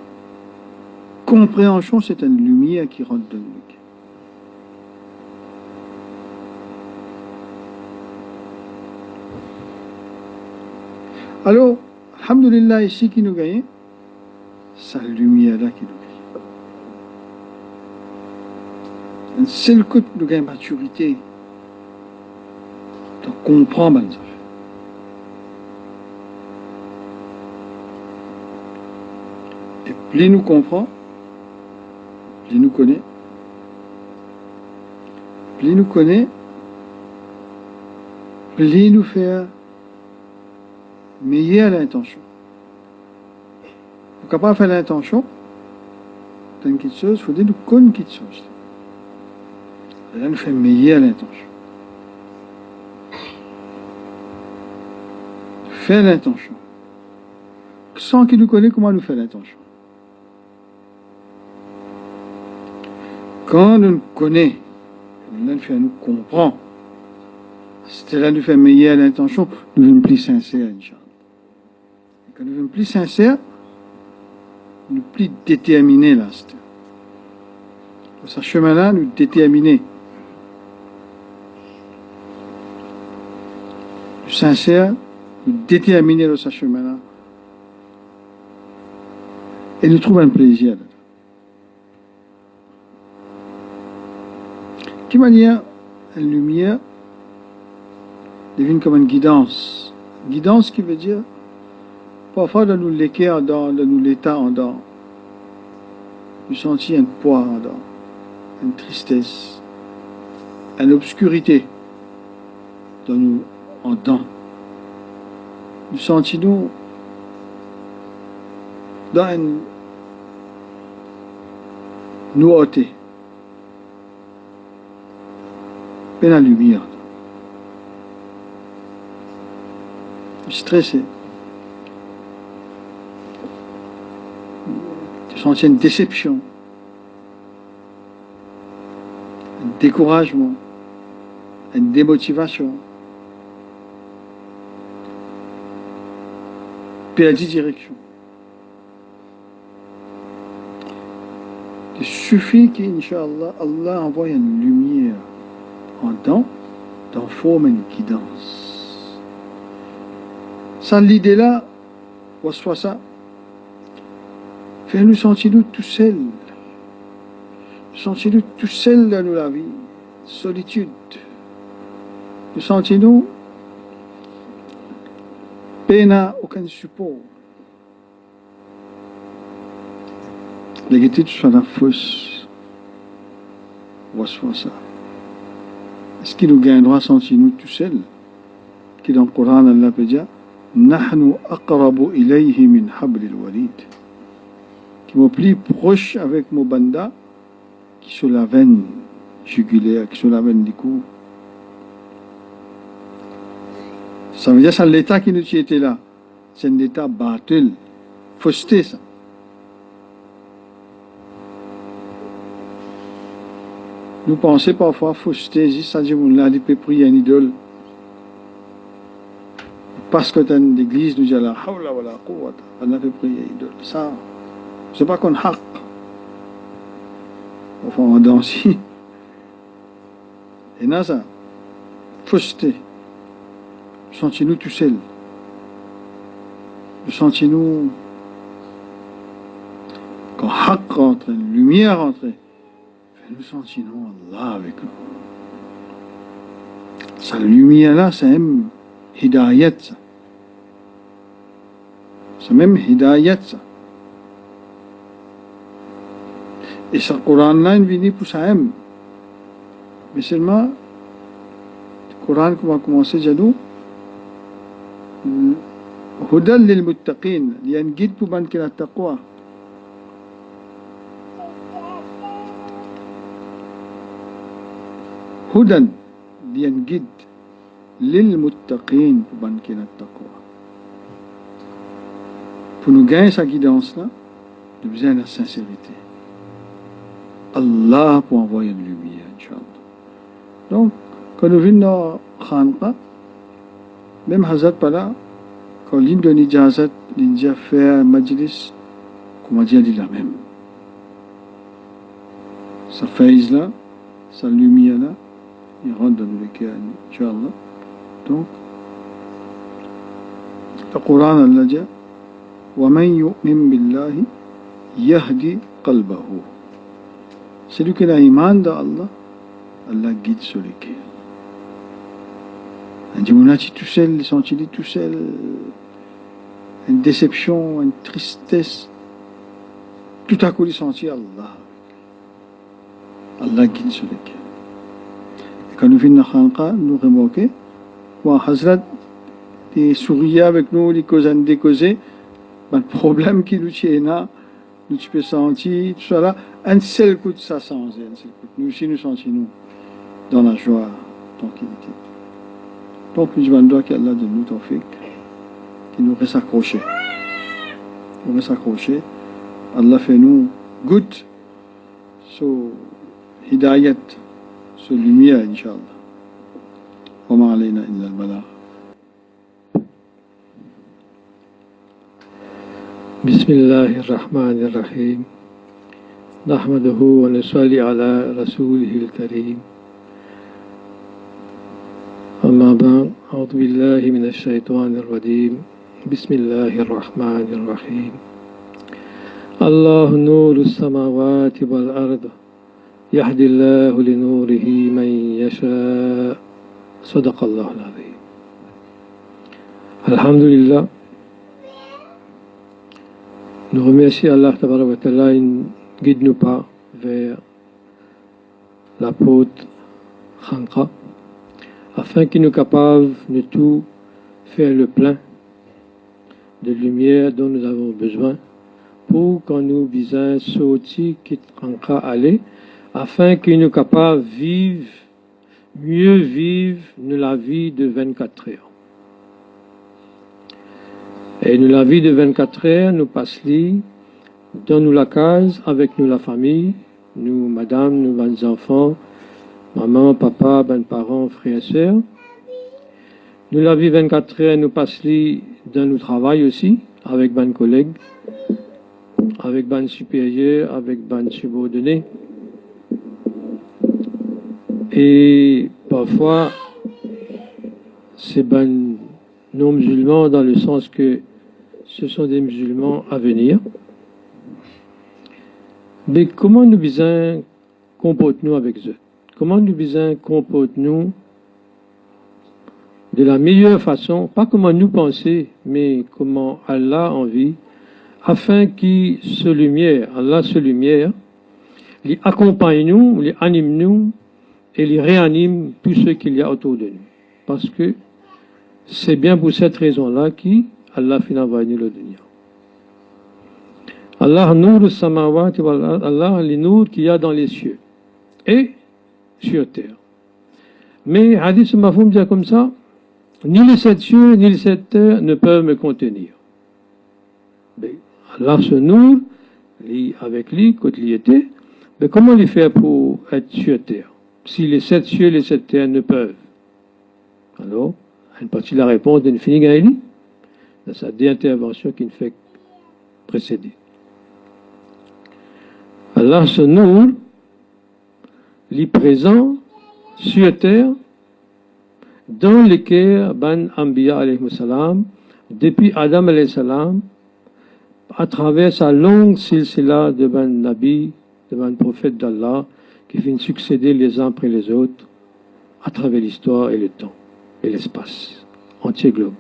Compréhension, c'est une lumière qui rentre dans nous. Alors, alhamdulillah, ici qui nous gagne, c'est la lumière-là qui nous gagne. Un seul coup, nous gagne maturité. De comprendre les affaires. plus il nous comprend, plus il nous connaît. Plus il nous connaît, plus il nous fait meilleure l'intention. Pour capable de faire l'intention, d'une quelque chose, il faut dire nous connaître quelque chose. Là, nous fait meilleure l'intention. Faire l'intention. Sans qu'il nous connaisse comment nous faire l'intention. Quand nous nous connaissons, là, nous comprend. C'était là nous fait meilleure l'intention, nous sommes plus sincères, Inch'Allah. Quand nous sommes plus sincères, nous plus déterminés là. Dans ce chemin-là, nous déterminés. Nous sincères, nous déterminés dans ce chemin-là. Et nous trouvons un plaisir. De quelle manière la lumière devient comme une guidance. Guidance qui veut dire parfois de nous l'équer en dedans, de nous l'état en dedans. Nous sentir un poids en dedans, une tristesse, une obscurité dans nous en dedans. Nous sentons dans une nouveauté. Mais la lumière. Stressé. Tu sens une déception, un découragement, une démotivation, perdu direction. Il suffit qu'Inch'Allah, Allah envoie une lumière en dedans, dans forme une guidance. Sans l'idée là, soit ça, fait nous sentir nous tout seuls. Sentir nous tout seuls dans la vie, solitude. Nous sentir nous peine à aucun support. L'église soit la fausse, soit ça. Est-ce qu'il nous gagne droit à sentir nous tout seuls? Qui dans le Coran, Allah peut dire Nahnu aqrabu ilayhi min hablil warid. Qui m'ont plus proche avec mon banda qui sur la veine jugulaire, qui sur la veine du cou. Ça veut dire que c'est l'état qui nous était là. C'est un état batil, fausseté ça. Nous pensons parfois fausseté, ça dit on a peut prier une idole. Parce que dans l'église, nous disons la hawla wa la quwwata, on a fait prier une idole. Ça, c'est pas qu'on haq. Enfin, on danse. Et là, ça, fausseté. Sentez-nous tout seuls. Sentez-nous quand haq rentre, lumière rentre. Nous sentons Allah avec nous. Sa lumière-là, c'est même hidayat. C'est même hidayat. Et ce Coran-là, il vient pour ça même. Mais seulement, le Coran qui va commencer à dire Hudal lil muttaqin, il y a un guide pour ban qui a la taqwa. Hudan, il y a un guide lil muttaqin pour ban qui a la taqwa. Pour nous gagner sa guidance-là, nous avons besoin de la sincérité. Allah pour envoyer une lumière, Inch'Allah. Donc, quand nous venons dans Khanqa, même Hazrat Pala, quand l'île de Nijazat, l'India fait un majlis, comment dire, dit la même. Sa faïs-là, sa lumière-là, il rentre dans le cœur, Inch'Allah. Donc, le Coran, Allah dit, وَمَنْ يُؤْمِنْ بِاللَّهِ يَهْدِي قَلْبَهُ. Celui qui a l'iman d'Allah, Allah guide sur le cœur. On dit, on a tout seul, il sentit tout seul, une déception, une tristesse. tout à coup, il sentit Allah. Allah guide sur lesquels. Et quand nous finissons la khanqa, nous remarquons, wa Hazrat, il souriait avec nous, il causait, le problème qui nous tient là, nous peux sentir, tout ça là, un seul coup de ça sans un seul coup. Nous aussi, nous sentons nous dans la joie, tranquillité. Donc, nous demandons qu'Allah de nous tawfiq, qu'il nous reste accrochés. Nous reste accrochés. Allah fait nous good, so hidayat, so lumière, Inch'Allah. Wa ma alayna illa al-balagh. بسم الله الرحمن الرحيم نحمده ونصلي على رسوله الكريم أما بعد أعوذ بالله من الشيطان الرجيم بسم الله الرحمن الرحيم الله نور السماوات والأرض يهدي الله لنوره من يشاء صدق الله العظيم الحمد لله. Nous remercions Allah Tabaraka wa Ta'ala, il ne guide-nous pas vers l'apôtre Khanqa, afin qu'il nous capable de tout faire le plein de lumière dont nous avons besoin pour quand nous visons sortir, quitte Khanqa aller, afin qu'il nous capable de mieux vivre la vie de 24 heures. Et nous, la vie de 24 heures, nous passe-li, dans nous la case, avec nous la famille, nous, madame, nous, les enfants, maman, papa, ben parents, frères et sœurs. Nous, la vie 24 heures, nous passe-li dans nous travail aussi, avec ben collègues, avec ben supérieurs, avec ben subordonnés. Et parfois, c'est ben non-musulmans dans le sens que ce sont des musulmans à venir. Mais comment nous visons comporter-nous avec eux? Comment nous visons comporter-nous de la meilleure façon, pas comment nous penser, mais comment Allah a envie, afin qu'il se lumière, Allah se lumière, les accompagne nous, les anime nous, et les réanime tous ceux qu'il y a autour de nous. Parce que c'est bien pour cette raison-là qu'Allah finit envoyer le dunya. Allah nour samawat wal ard, Allah les nours qu'il y a dans les cieux et sur terre. Mais hadith mafhoum dit comme ça, ni les sept cieux ni les sept terres ne peuvent me contenir. Mais Allah se nour avec lui quand il y était, mais comment les faire pour être sur terre si les sept cieux et les sept terres ne peuvent? Alors une partie de la réponse d'une fini Gaëli, dans sa intervention qui ne fait que précéder. Allah se nour, li présent sur terre, dans lesquels ban Anbiya alayhi salam, depuis Adam alayhi salam, à travers sa longue silsila de ban Nabi, de ban prophète d'Allah, qui finit succéder les uns après les autres, à travers l'histoire et le temps et l'espace entier globe.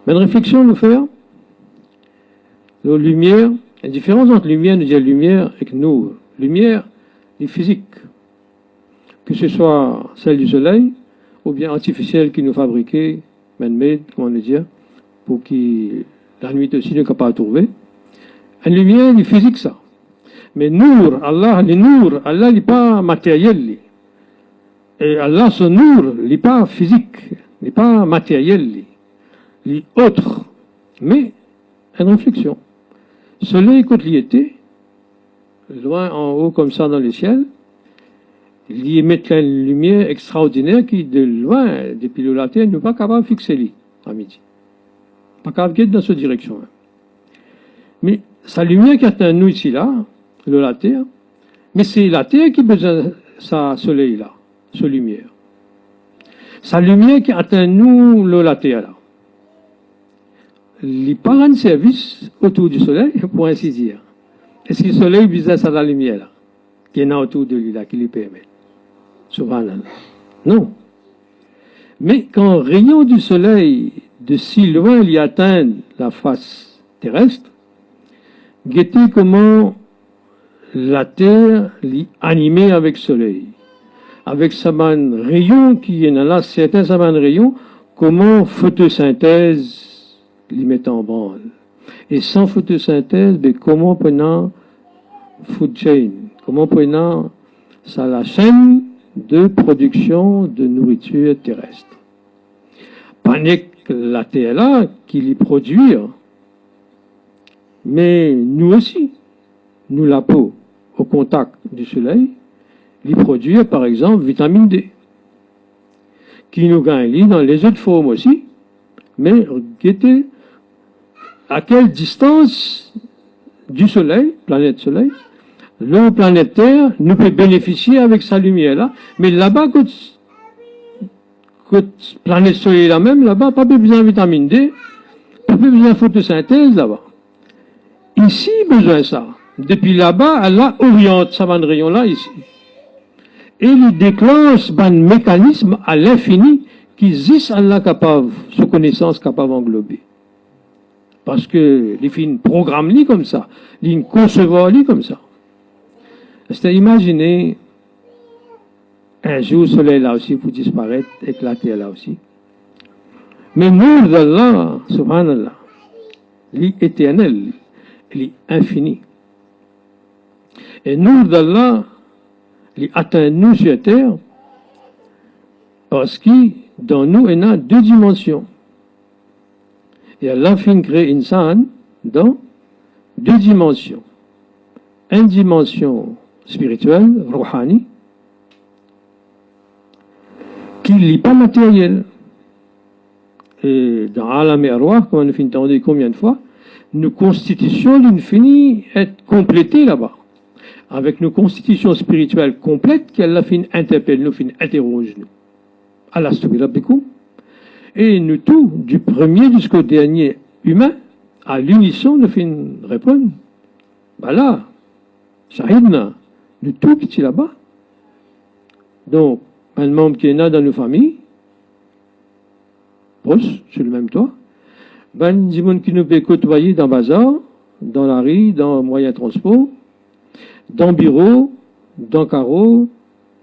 Mais une réflexion nous faire, la lumière, la différence entre lumière, nous dire lumière et nous. Lumière, est physique, que ce soit celle du soleil, ou bien artificielle qui nous fabriquait, man-made, comment le dire, pour que la nuit aussi ne soit pas trouver. Une lumière, est physique ça. Mais nour, Allah, Allah n'est pas matériel. Et Allah, ce nour, n'est pas physique, n'est pas matériel, n'est autre. Mais, une réflexion. Soleil, quand il était, loin en haut comme ça dans le ciel, il y met une lumière extraordinaire qui, de loin, depuis la terre, n'est pas capable de fixer lui, à midi. Pas capable de dans cette direction. Mais, sa lumière qui atteint nous ici, là, la terre, mais c'est la terre qui a besoin de sa soleil, là, sa lumière. Sa lumière qui atteint nous, la terre, là. Il pas rend service autour du soleil, pour ainsi dire. Est-ce que le soleil vise à la lumière, là, qui est autour de lui, là, qui lui permet? Subhanallah. Non. Mais quand le rayon du soleil, de si loin, il atteint la face terrestre, guettez comment la terre est animée avec le soleil. Avec sa manne rayon qui est là, certains sa manne rayon, comment photosynthèse les met en branle. Et sans photosynthèse, ben, comment prenant food chain, comment prenant ça la chaîne de production de nourriture terrestre. Pas que la terre là qui les produit, mais nous aussi, nous la peau au contact du soleil, les produire par exemple vitamine D, qui nous gagne dans les autres formes aussi, mais regardez à quelle distance du soleil, planète soleil, la planète Terre nous peut bénéficier avec sa lumière là, mais là-bas, que planète soleil là même, là-bas, pas besoin de vitamine D, pas besoin de photosynthèse là-bas. Ici, besoin de ça. Depuis là-bas, elle oriente sa bande rayon là, ici. Et il déclenche un mécanisme à l'infini qui existe Allah capable, sous connaissance capable d'englober. Parce que les films programment comme ça, les concevoir comme ça. C'est imaginer un jour le soleil là aussi pour disparaître, éclater là aussi. Mais nous d'Allah, subhanallah, l'éternel, l'infini. Et nous d'Allah, il atteint nous sur terre parce que dans nous, il y a deux dimensions. Et Allah fin créer insan dans deux dimensions. Une dimension spirituelle, rouhani, qui n'est pas matérielle. Et dans Alam et Arwah, comme on a entendu combien de fois, nos constitutions d'une finie être complétées là-bas. Avec nos constitutions spirituelles complètes, qu'Allah fin interpelle nous, fin interroge nous. Allah subhanahu. Et nous tous, du premier jusqu'au dernier humain, à l'unisson, nous fin répondre. Bah là, Shahidna, nous tous qui sommes là-bas. Donc, un membre qui est là dans nos familles, proche, sur le même toit, ben, des gens qui nous peuvent côtoyer dans le bazar, dans la rue, dans le moyen de transport, dans le bureau, dans le carreau,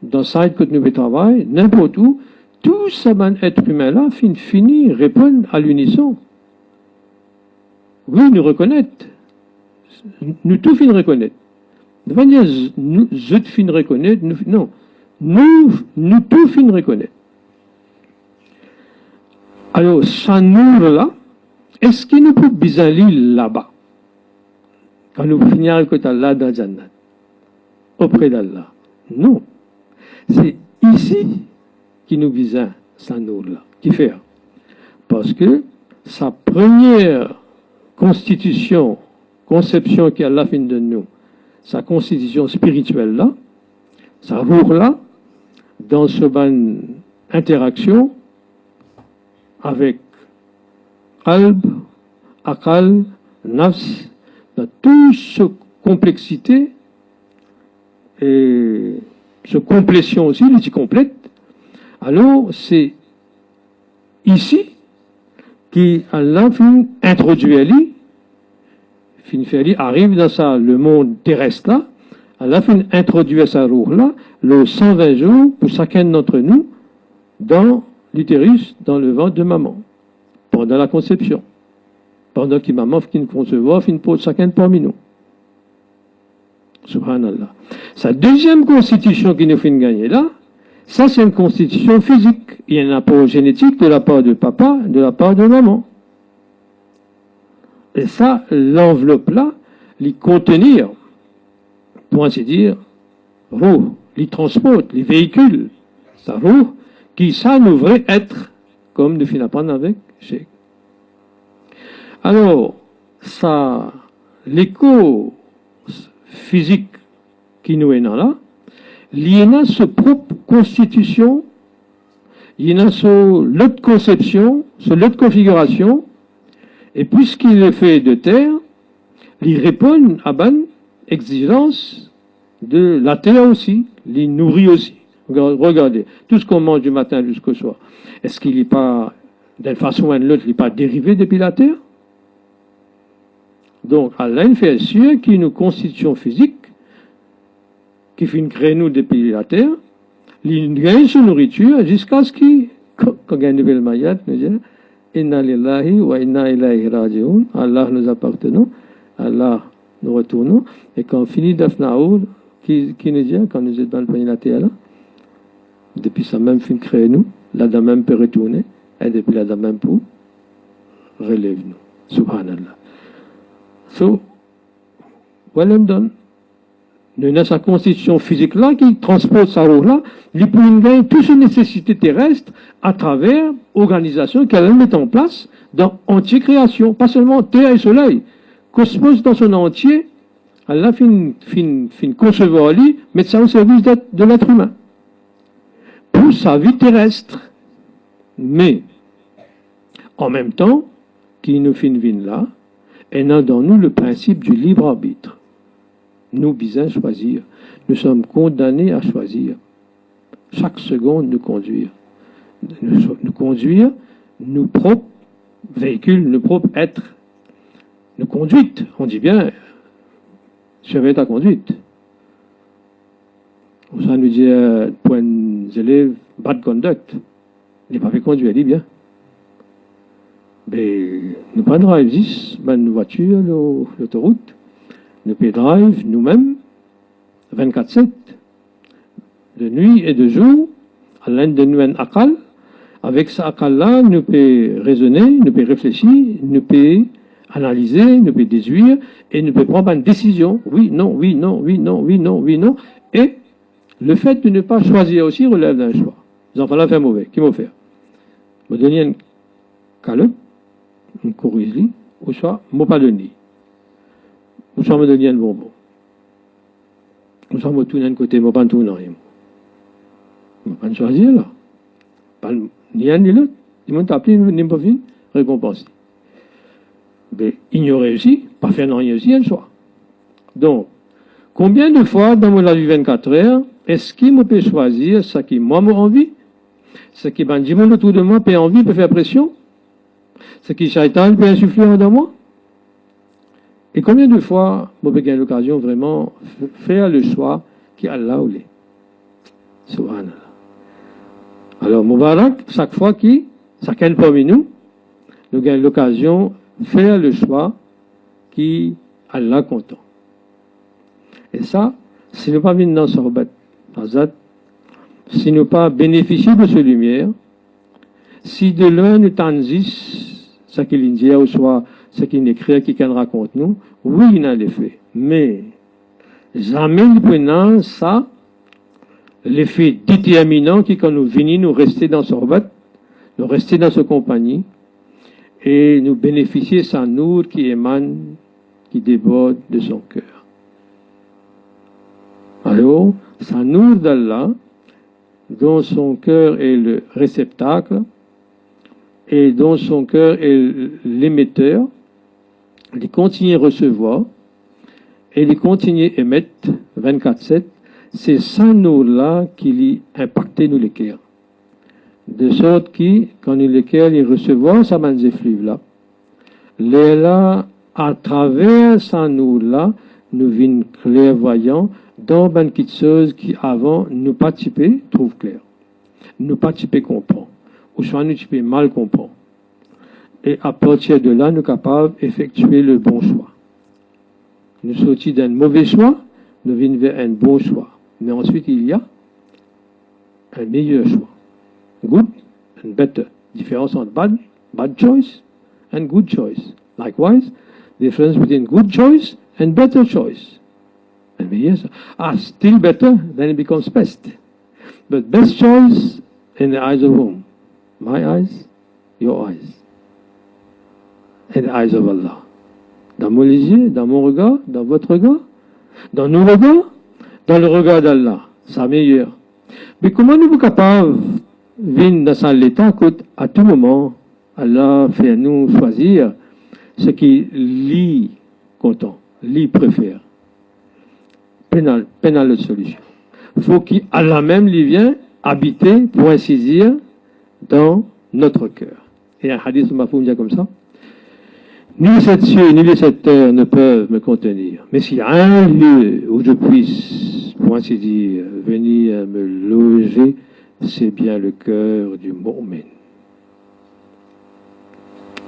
dans le site que nous travaillons, n'importe où, tout ça, ben, être humain-là, finit, répond à l'unisson. Oui, nous reconnaître. Nous tous fin reconnaître. De manière, nous, je fin reconnaître, non. Nous tous fin reconnaître. Alors, ça nous là, est-ce qu'il nous peut bien là-bas? Quand nous finissons avec Allah dans Jannat, auprès d'Allah. Non. C'est ici qui nous vise ça nous là. Qui fait? Parce que sa première conception qu'Allah fait de nous, sa constitution spirituelle là, sa roue là, dans ce ban interaction avec qalb, akal, nafs, dans toute cette complexité et cette complétion aussi, les complète. Alors, c'est ici qu'Allah introduit Ali, arrive dans ça, le monde terrestre là, Allah introduit sa roue là, le 120 jours pour chacun d'entre nous, dans l'utérus, dans le ventre de maman, pendant la conception. Pendant que maman finit de concevoir, finit pour chacun parmi nous. Subhanallah. Sa deuxième constitution qui nous fait gagner là, ça c'est une constitution physique. Il y a un apport génétique de la part de papa, de la part de maman. Et ça, l'enveloppe là, les contenir, pour ainsi dire, roue, les transporte, les véhicules, ça roue, qui ça nous devrait être, comme nous finissons d'apprendre avec Cheikh. Alors, ça, l'écho physique qui nous est là, il y a sa propre constitution, il y a l'autre conception, l'autre configuration, et puisqu'il est fait de terre, il répond à une exigence de la terre aussi, il nourrit aussi. Regardez, tout ce qu'on mange du matin jusqu'au soir, est-ce qu'il n'est pas, d'une façon ou d'une autre, il n'est pas dérivé depuis la terre? Donc, Allah fait sûr qu'il y a une constitution physique qui finit créer nous depuis la terre, il gagne sa nourriture jusqu'à ce qu'il, quand il gagne le mayat, nous dit, Inna lillahi wa inna ilayhi raji'un, Allah nous appartenons, Allah nous retournons, et quand on finit d'Afnaour, qui nous dit, quand nous sommes dans le pays de la terre, là, depuis ça même fin créer nous, là même peut retourner, et depuis là même pour relève nous. Subhanallah. So, voilà, me donne. Nous avons sa constitution physique là qui transpose sa roue là, il peut gagner toutes ses nécessités terrestres à travers l'organisation qu'elle met en place dans entière création, pas seulement terre et soleil. Cosmos dans son entier, elle a fin concevoir lui, mettre ça au service de l'être humain. Pour sa vie terrestre. Mais, en même temps, qui nous fin vin là, elle a dans nous le principe du libre arbitre. Nous bisons choisir. Nous sommes condamnés à choisir. Chaque seconde nous conduire. Nous conduire, nos propres véhicules, nos propres êtres. Nos conduites. On dit bien, surveille ta conduite. Ça nous dit, pour un élève, bad conduct. Il n'est pas fait conduire, il dit bien. Mais nous pas drive 10, nos voitures, l'autoroute. Nous pouvons drive nous-mêmes 24/7, de nuit et de jour, à l'aide de nous un akal. Avec ce akal-là, nous pouvons raisonner, nous pouvons réfléchir, nous pouvons analyser, nous pouvons déduire, et nous pouvons prendre une décision. Oui, non, oui, non, oui, non, oui, non, oui, non. Et le fait de ne pas choisir aussi relève d'un choix. Les enfants là font mauvais. Qui m'ont fait? Me donner une calotte, une courrier, ou soit, m'ont pas donné. Ou soit me donner un bonbon. Ou soit me tourner un côté, me pas tourner rien. Me pas choisir là. Pas ni un ni l'autre. Ils m'ont appelé, ils m'ont pas fini, récompensé. Mais ignorer aussi, pas faire rien aussi, un choix. Donc, combien de fois dans mon vie 24 heures, est-ce qu'il me peut choisir ce qui moi m'a envie, ce qui ben dit mon autour de moi peut envie, peut faire pression, ce qui Shaitan peut insuffler dans moi? Et combien de fois, moi, j'ai l'occasion vraiment de faire le choix qui Allah voulait. Subhanallah. Alors, Moubarak, chaque fois chacun parmi nous, nous avons l'occasion de faire le choix qui Allah content. Et ça, si nous pas venir dans ce rebat, si nous pas bénéficier de cette lumière, si de loin nous tanzis, ce qu'il dit, ou soit ce qu'il écrit, qui raconte nous, oui, il a l'effet. Mais, jamais nous prenons ça, l'effet déterminant qui, quand nous venons, nous rester dans ce rebat, nous rester dans ce compagnie, et nous bénéficier de sa nour qui émane, qui déborde de son cœur. Alors, sa nour d'Allah, dont son cœur est le réceptacle, et dont son cœur est l'émetteur, il continue à recevoir, et il continue à émettre 24/7, c'est sa nour-là qui lui impacte nous les cœurs. De sorte que, quand nous les cœurs, il recevoir sa manne de fleuve-là, là, à travers sa nour-là, nous venons clairvoyants dans une petite chose qui, avant, nous pas typé, trouve clair. Nous pas typé comprend. Ou soit nous typé mal comprend. Et à partir de là, nous sommes capables d'effectuer le bon choix. Nous sortis d'un mauvais choix, nous venons vers un bon choix. Mais ensuite, il y a un meilleur choix. Good and better. Différence entre bad choice and good choice. Likewise, difference between good choice and better choice. And yes, still better, then it becomes best. But best choice in the eyes of whom? My eyes, your eyes. In the eyes of Allah. Dans mon yeux, dans mon regard, dans votre regard, dans nos regards, dans le regard d'Allah. C'est meilleur. Mais comment nous sommes capables de venir dans cet état qu'à tout moment, Allah fait nous choisir ce qui lui content, lui préfère. Pénal de solution. Il faut qu'Allah même lui vienne habiter, pour ainsi dire, dans notre cœur. Et un hadith m'a dit comme ça. Ni les sept cieux, ni les sept terres ne peuvent me contenir. Mais s'il y a un lieu où je puisse, pour ainsi dire, venir me loger, c'est bien le cœur du mu'min.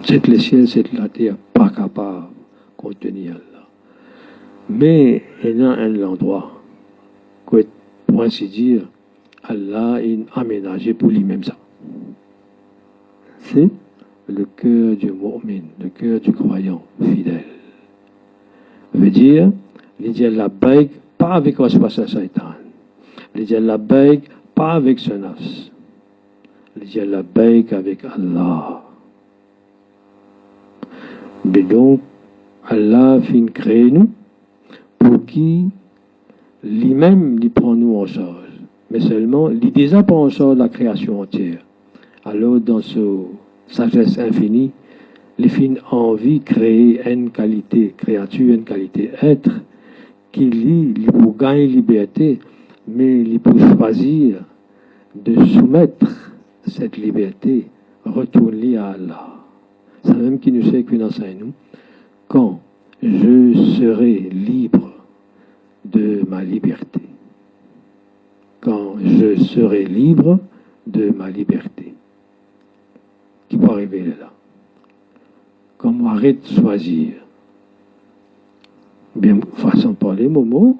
C'est les ciels, c'est la terre, pas capable de contenir Allah. Mais il y a un endroit, pour ainsi dire, Allah a aménagé pour lui-même ça. C'est le cœur du mu'min, le cœur du croyant fidèle. Veut dire, il dit la bague, pas avec Waswasa Shaitan. Il dit la bague, pas avec son nafs. Il dit la bague avec Allah. Mais donc, Allah fin créer nous pour qui lui-même lui prend nous en charge. Mais seulement, il déjà prend en charge la création entière. Alors, dans ce sagesse infinie, les fins envie de créer une qualité créature, une qualité être, qui lui pour gagner liberté, mais il pour choisir de soumettre cette liberté, retourner à Allah. C'est même qui nous sait qu'on enseigne nous. Quand je serai libre de ma liberté. Quand je serai libre de ma liberté. Qui peut arriver là? Quand on arrête de choisir. Bien, façon de parler, Momo.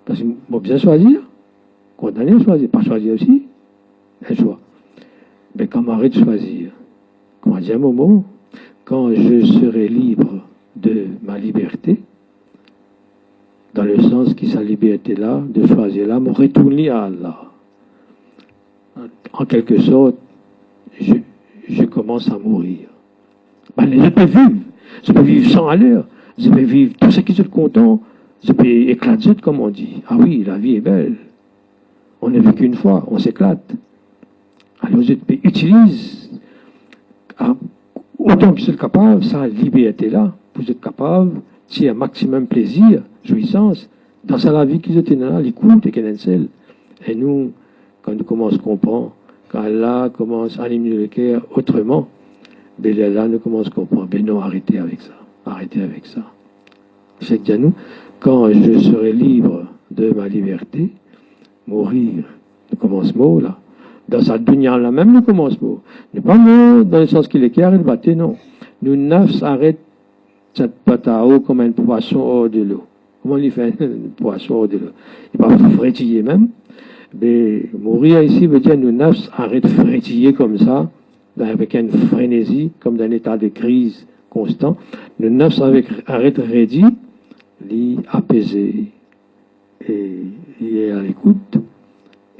Parce que moi, bien choisir. Condamner à choisir. Pas choisir aussi. Un choix. Mais quand on arrête de choisir. Comment dire, Momo? Quand je serai libre de ma liberté, dans le sens que sa liberté-là, de choisir là, me retourner à Allah. En quelque sorte, je commence à mourir. Ben, je peux vivre 100 à l'heure, je peux vivre tout ce qui est content, je peux éclater comme on dit. Ah oui, la vie est belle. On ne vit qu'une fois, on s'éclate. Alors je peux utiliser autant que je suis capable, sa liberté-là, pour être capable, si un maximum plaisir, jouissance, dans la vie qu'ils étaient là, l'écoute et qu'elle seul. Et nous, quand nous commençons à comprendre, quand Allah commence à animer le cœur autrement, ben là, nous commençons à comprendre. Ben non, arrêtez avec ça. Arrêtez avec ça. C'est que nous, quand je serai libre de ma liberté, mourir, nous commençons mot là. Dans sa dunya là même, nous commençons mot. Ne pas mot dans le sens qu'il est qui arrête de battre, non. Nous neuf arrête cette patao comme un poisson hors de l'eau. Comment il fait un poisson hors de l'eau? Il va frétiller même. Mais mourir ici veut dire nous neuf arrête de frétiller comme ça, avec une frénésie, comme dans un état de crise constant. Nous neuf arrête de rédire, l'y apaiser. Et il est à l'écoute,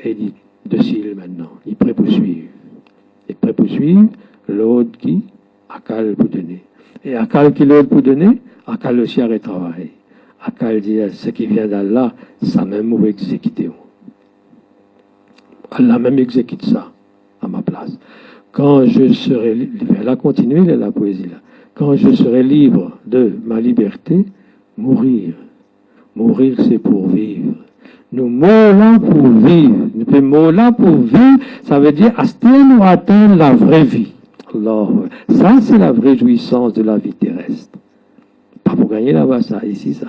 et il est docile maintenant. Il est prêt pour suivre. Il est prêt pour suivre l'autre qui a qu'à pour donner. Et à qu'à qui l'autre pour donner, à qu'à aussi arrêter de travailler. À qu'à dire ce qui vient d'Allah, ça même vous exécuter. Allah même exécute ça à ma place. Quand je serai libre, elle a continué la poésie là. Quand je serai libre de ma liberté, mourir. Mourir, c'est pour vivre. Nous mourons là pour vivre. Nous mourons là pour vivre, ça veut dire nous atteindre la vraie vie. Allah. Ça, c'est la vraie jouissance de la vie terrestre. Pas pour gagner là-bas, ça, ici, ça.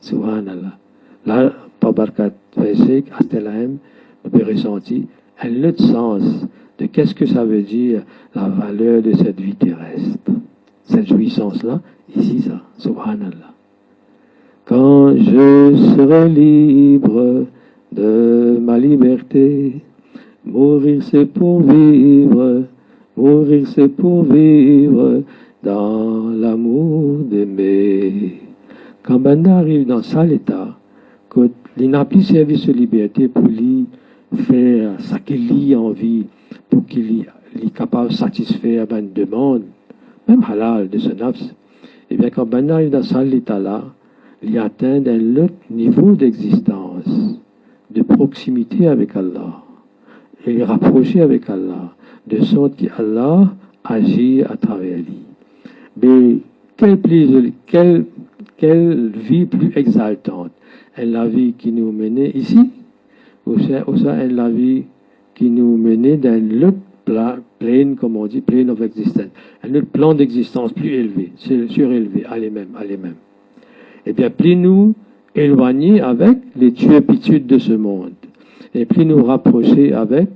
Subhanallah. Là, par Barkat Faisek, Astelahem, on peut ressentir un autre sens de qu'est-ce que ça veut dire la valeur de cette vie terrestre. Cette jouissance-là, ici, ça. Subhanallah. Quand je serai libre de ma liberté, mourir c'est pour vivre, mourir c'est pour vivre dans l'amour d'aimer. Quand on arrive dans ça l'état, il n'a plus servi de liberté pour lui faire ce qu'il a envie, pour qu'il est capable de satisfaire une demande, même halal de son nafs. Et bien quand on arrive dans ça l'état-là, il atteint un autre niveau d'existence, de proximité avec Allah. Il est rapproché avec Allah, de sorte qu'Allah agit à travers lui. Mais quel plaisir, quelle vie plus exaltante. Est la vie qui nous menait ici, ou c'est la vie qui nous menait dans l'autre plane, comme on dit, plane of existence, un autre plan d'existence plus élevé, surélevé, à les mêmes. Eh bien, plus nous éloigner avec les turpitudes de ce monde, et plus nous rapprocher avec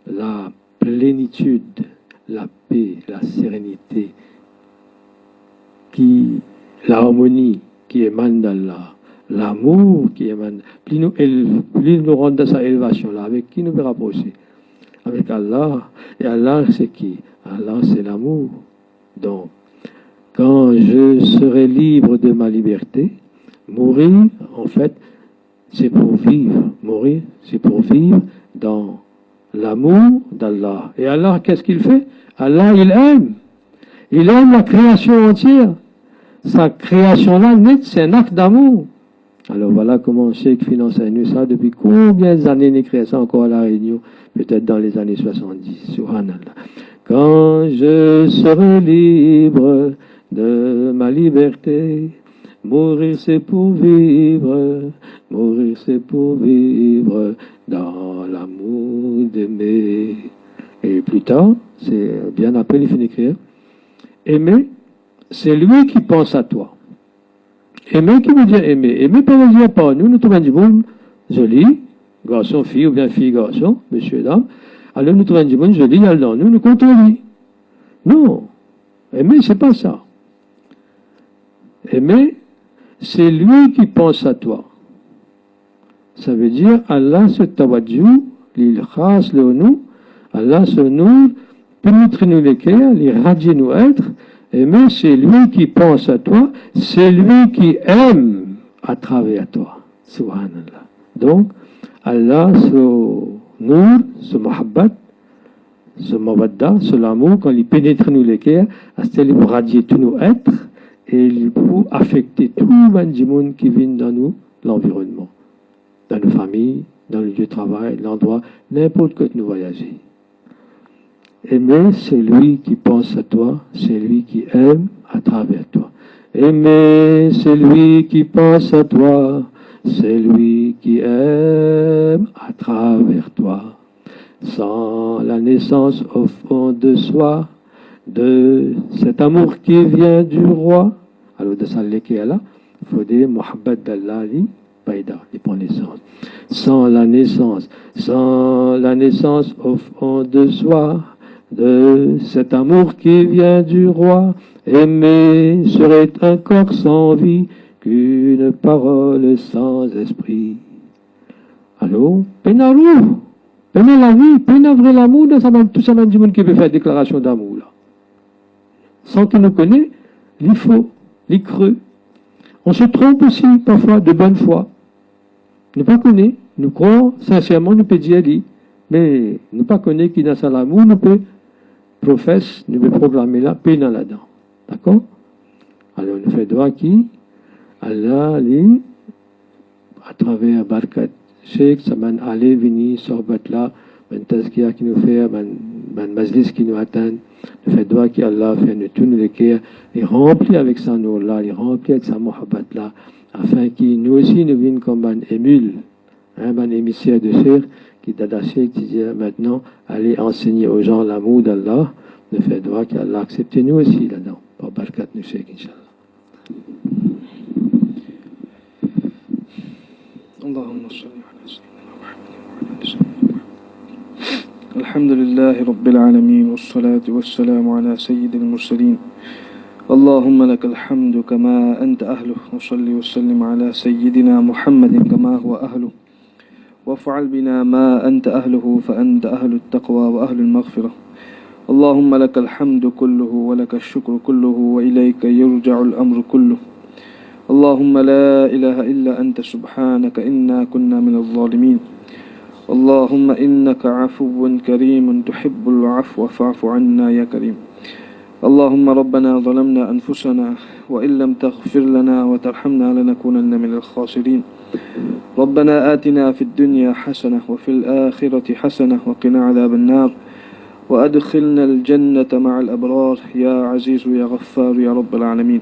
la plénitude, la paix, la sérénité, l'harmonie qui émane d'Allah, l'amour qui émane, plus nous rendons dans cette élévation-là, avec qui nous nous rapprocher? Avec Allah. Et Allah, c'est qui? Allah, c'est l'amour. Donc, quand je serai libre de ma liberté, mourir, en fait, c'est pour vivre. Mourir, c'est pour vivre dans l'amour d'Allah. Et Allah, qu'est-ce qu'il fait? Allah, il aime. Il aime la création entière. Sa création-là, net, c'est un acte d'amour. Alors voilà comment Cheikh finance nous ça depuis combien d'années il crée ça encore à La Réunion, peut-être dans les années 70. Subhanallah. Quand je serai libre de ma liberté, mourir c'est pour vivre, mourir c'est pour vivre dans l'amour d'aimer. Et plus tard, c'est bien après il finit d'écrire, aimer, c'est lui qui pense à toi. Aimer qui veut dire aimer. Aimer peut veut dire pas nous, nous trouvons du monde joli, garçon, fille, ou bien fille, garçon, monsieur, dame. Alors nous trouvons du monde joli, dans nous, nous comptons lui. Non. Aimer, c'est pas ça. Aimer, c'est lui qui pense à toi. Ça veut dire Allah se tawadjou, l'il khas le nous, Allah se nous, pénètre nous les cœurs, l'irradie nous être. Aimer, c'est lui qui pense à toi, c'est lui qui aime à travers toi. Subhanallah. Donc, Allah, ce nour, ce mahabbat, ce mawadda, ce l'amour, quand il pénètre nous les cœurs, il peut radier tout nos êtres et il peut affecter tout le monde qui vient dans nous, l'environnement, dans nos familles, dans le lieu de travail, l'endroit, n'importe où nous voyager. Aimer, c'est lui qui pense à toi, c'est lui qui aime à travers toi. Aimer, c'est lui qui pense à toi, c'est lui qui aime à travers toi. Sans la naissance au fond de soi, de cet amour qui vient du roi, alors de ça qui est là, il faut dire Muhammad d'Allah li Baïda, il prend naissance. Sans la naissance au fond de soi, de cet amour qui vient du roi, aimer serait un corps sans vie, qu'une parole sans esprit. Allô? Pénalou! Pénal la vie, pénal vrai l'amour, tout ça, même du monde qui veut faire déclaration d'amour, là. Sans qu'il nous connaisse, il faut, il creux. On se trompe aussi, parfois, de bonne foi. Nous pas connaît, nous croyons, sincèrement, nous peut dire, mais nous pas connaît qui dans ça l'amour, nous peut professe, nous peut proclamer là, paix dans là-dedans. D'accord? Alors, nous fait droit qui? Allah, lui, à travers Barkat, Cheikh, ça m'a allé, venir, sorbat là, man tazkiya qui nous fait, man majlis qui nous atteint, nous fait droit qui Allah fait, nous tourne les cœurs, il remplit avec sa nour là, il remplit avec sa muhabbat là, afin qu'il nous aussi nous vienne comme un émule, un émissaire de Cheikh, qui dada Cheikh, qui dit maintenant, allez enseigner aux gens l'amour d'Allah, nous fait droit qu'Allah accepte nous aussi là-dedans, par Barkat nous Cheikh, Inch'Allah. اللهم صل على سيدنا محمد وعلى سيدنا محمد. الحمد لله رب العالمين والصلاة والسلام على سيد المرسلين. اللهم لك الحمد كما أنت أهله، وصل وسلم على سيدنا محمد كما هو أهله، وافعل بنا ما أنت أهله، فأنت أهل التقوى وأهل المغفرة. اللهم لك الحمد كله ولك الشكر كله، وإليك يرجع الأمر كله. اللهم لا إله إلا أنت سبحانك إنا كنا من الظالمين. اللهم إنك عفو كريم تحب العفو فاعف عنا يا كريم. اللهم ربنا ظلمنا أنفسنا وإن لم تغفر لنا وترحمنا لنكونن من الخاسرين. ربنا آتنا في الدنيا حسنة وفي الآخرة حسنة وقنا عذاب النار وأدخلنا الجنة مع الأبرار يا عزيز يا غفار يا رب العالمين.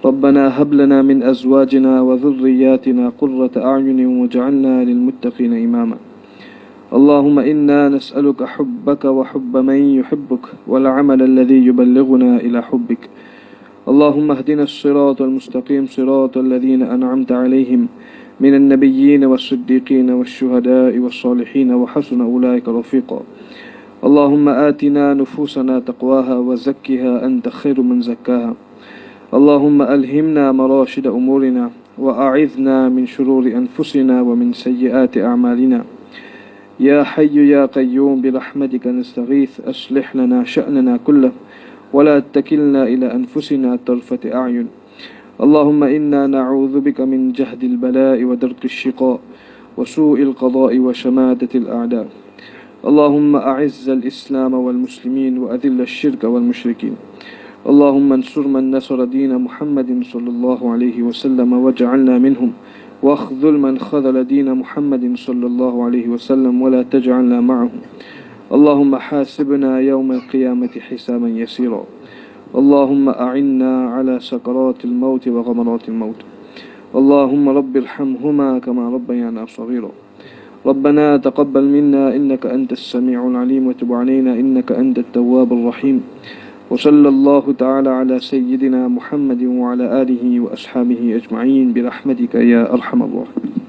ربنا هب لنا من أزواجنا وذرياتنا قرة أعين واجعلنا للمتقين إماما. اللهم إنا نسألك حبك وحب من يحبك والعمل الذي يبلغنا إلى حبك. اللهم اهدنا الصراط المستقيم صراط الذين أنعمت عليهم من النبيين والصديقين والشهداء والصالحين وحسن أولئك رفيقا. اللهم آتنا نفوسنا تقواها وزكها أنت خير من زكاها. اللهم ألهمنا مراشد أمورنا وأعذنا من شرور أنفسنا ومن سيئات أعمالنا. يا حي يا قيوم برحمتك نستغيث أصلح لنا شأننا كله ولا تكلنا إلى أنفسنا طرفة أعين. اللهم إنا نعوذ بك من جهد البلاء ودرك الشقاء وسوء القضاء وشماتة الأعداء. اللهم أعز الإسلام والمسلمين وأذل الشرك والمشركين. اللهم انصر من نصر دين محمد صلى الله عليه وسلم واجعلنا منهم، واخذل من خذل دين محمد صلى الله عليه وسلم ولا تجعلنا معهم. اللهم حاسبنا يوم القيامة حسابا يسيرا. اللهم أعنا على سكرات الموت وغمرات الموت. اللهم رب ارحمهما كما ربيانا صغيرا. ربنا تقبل منا إنك أنت السميع العليم وتب علينا إنك أنت التواب الرحيم. وصلى الله تعالى على سيدنا محمد وعلى آله وأصحابه أجمعين برحمتك يا أرحم الراحمين.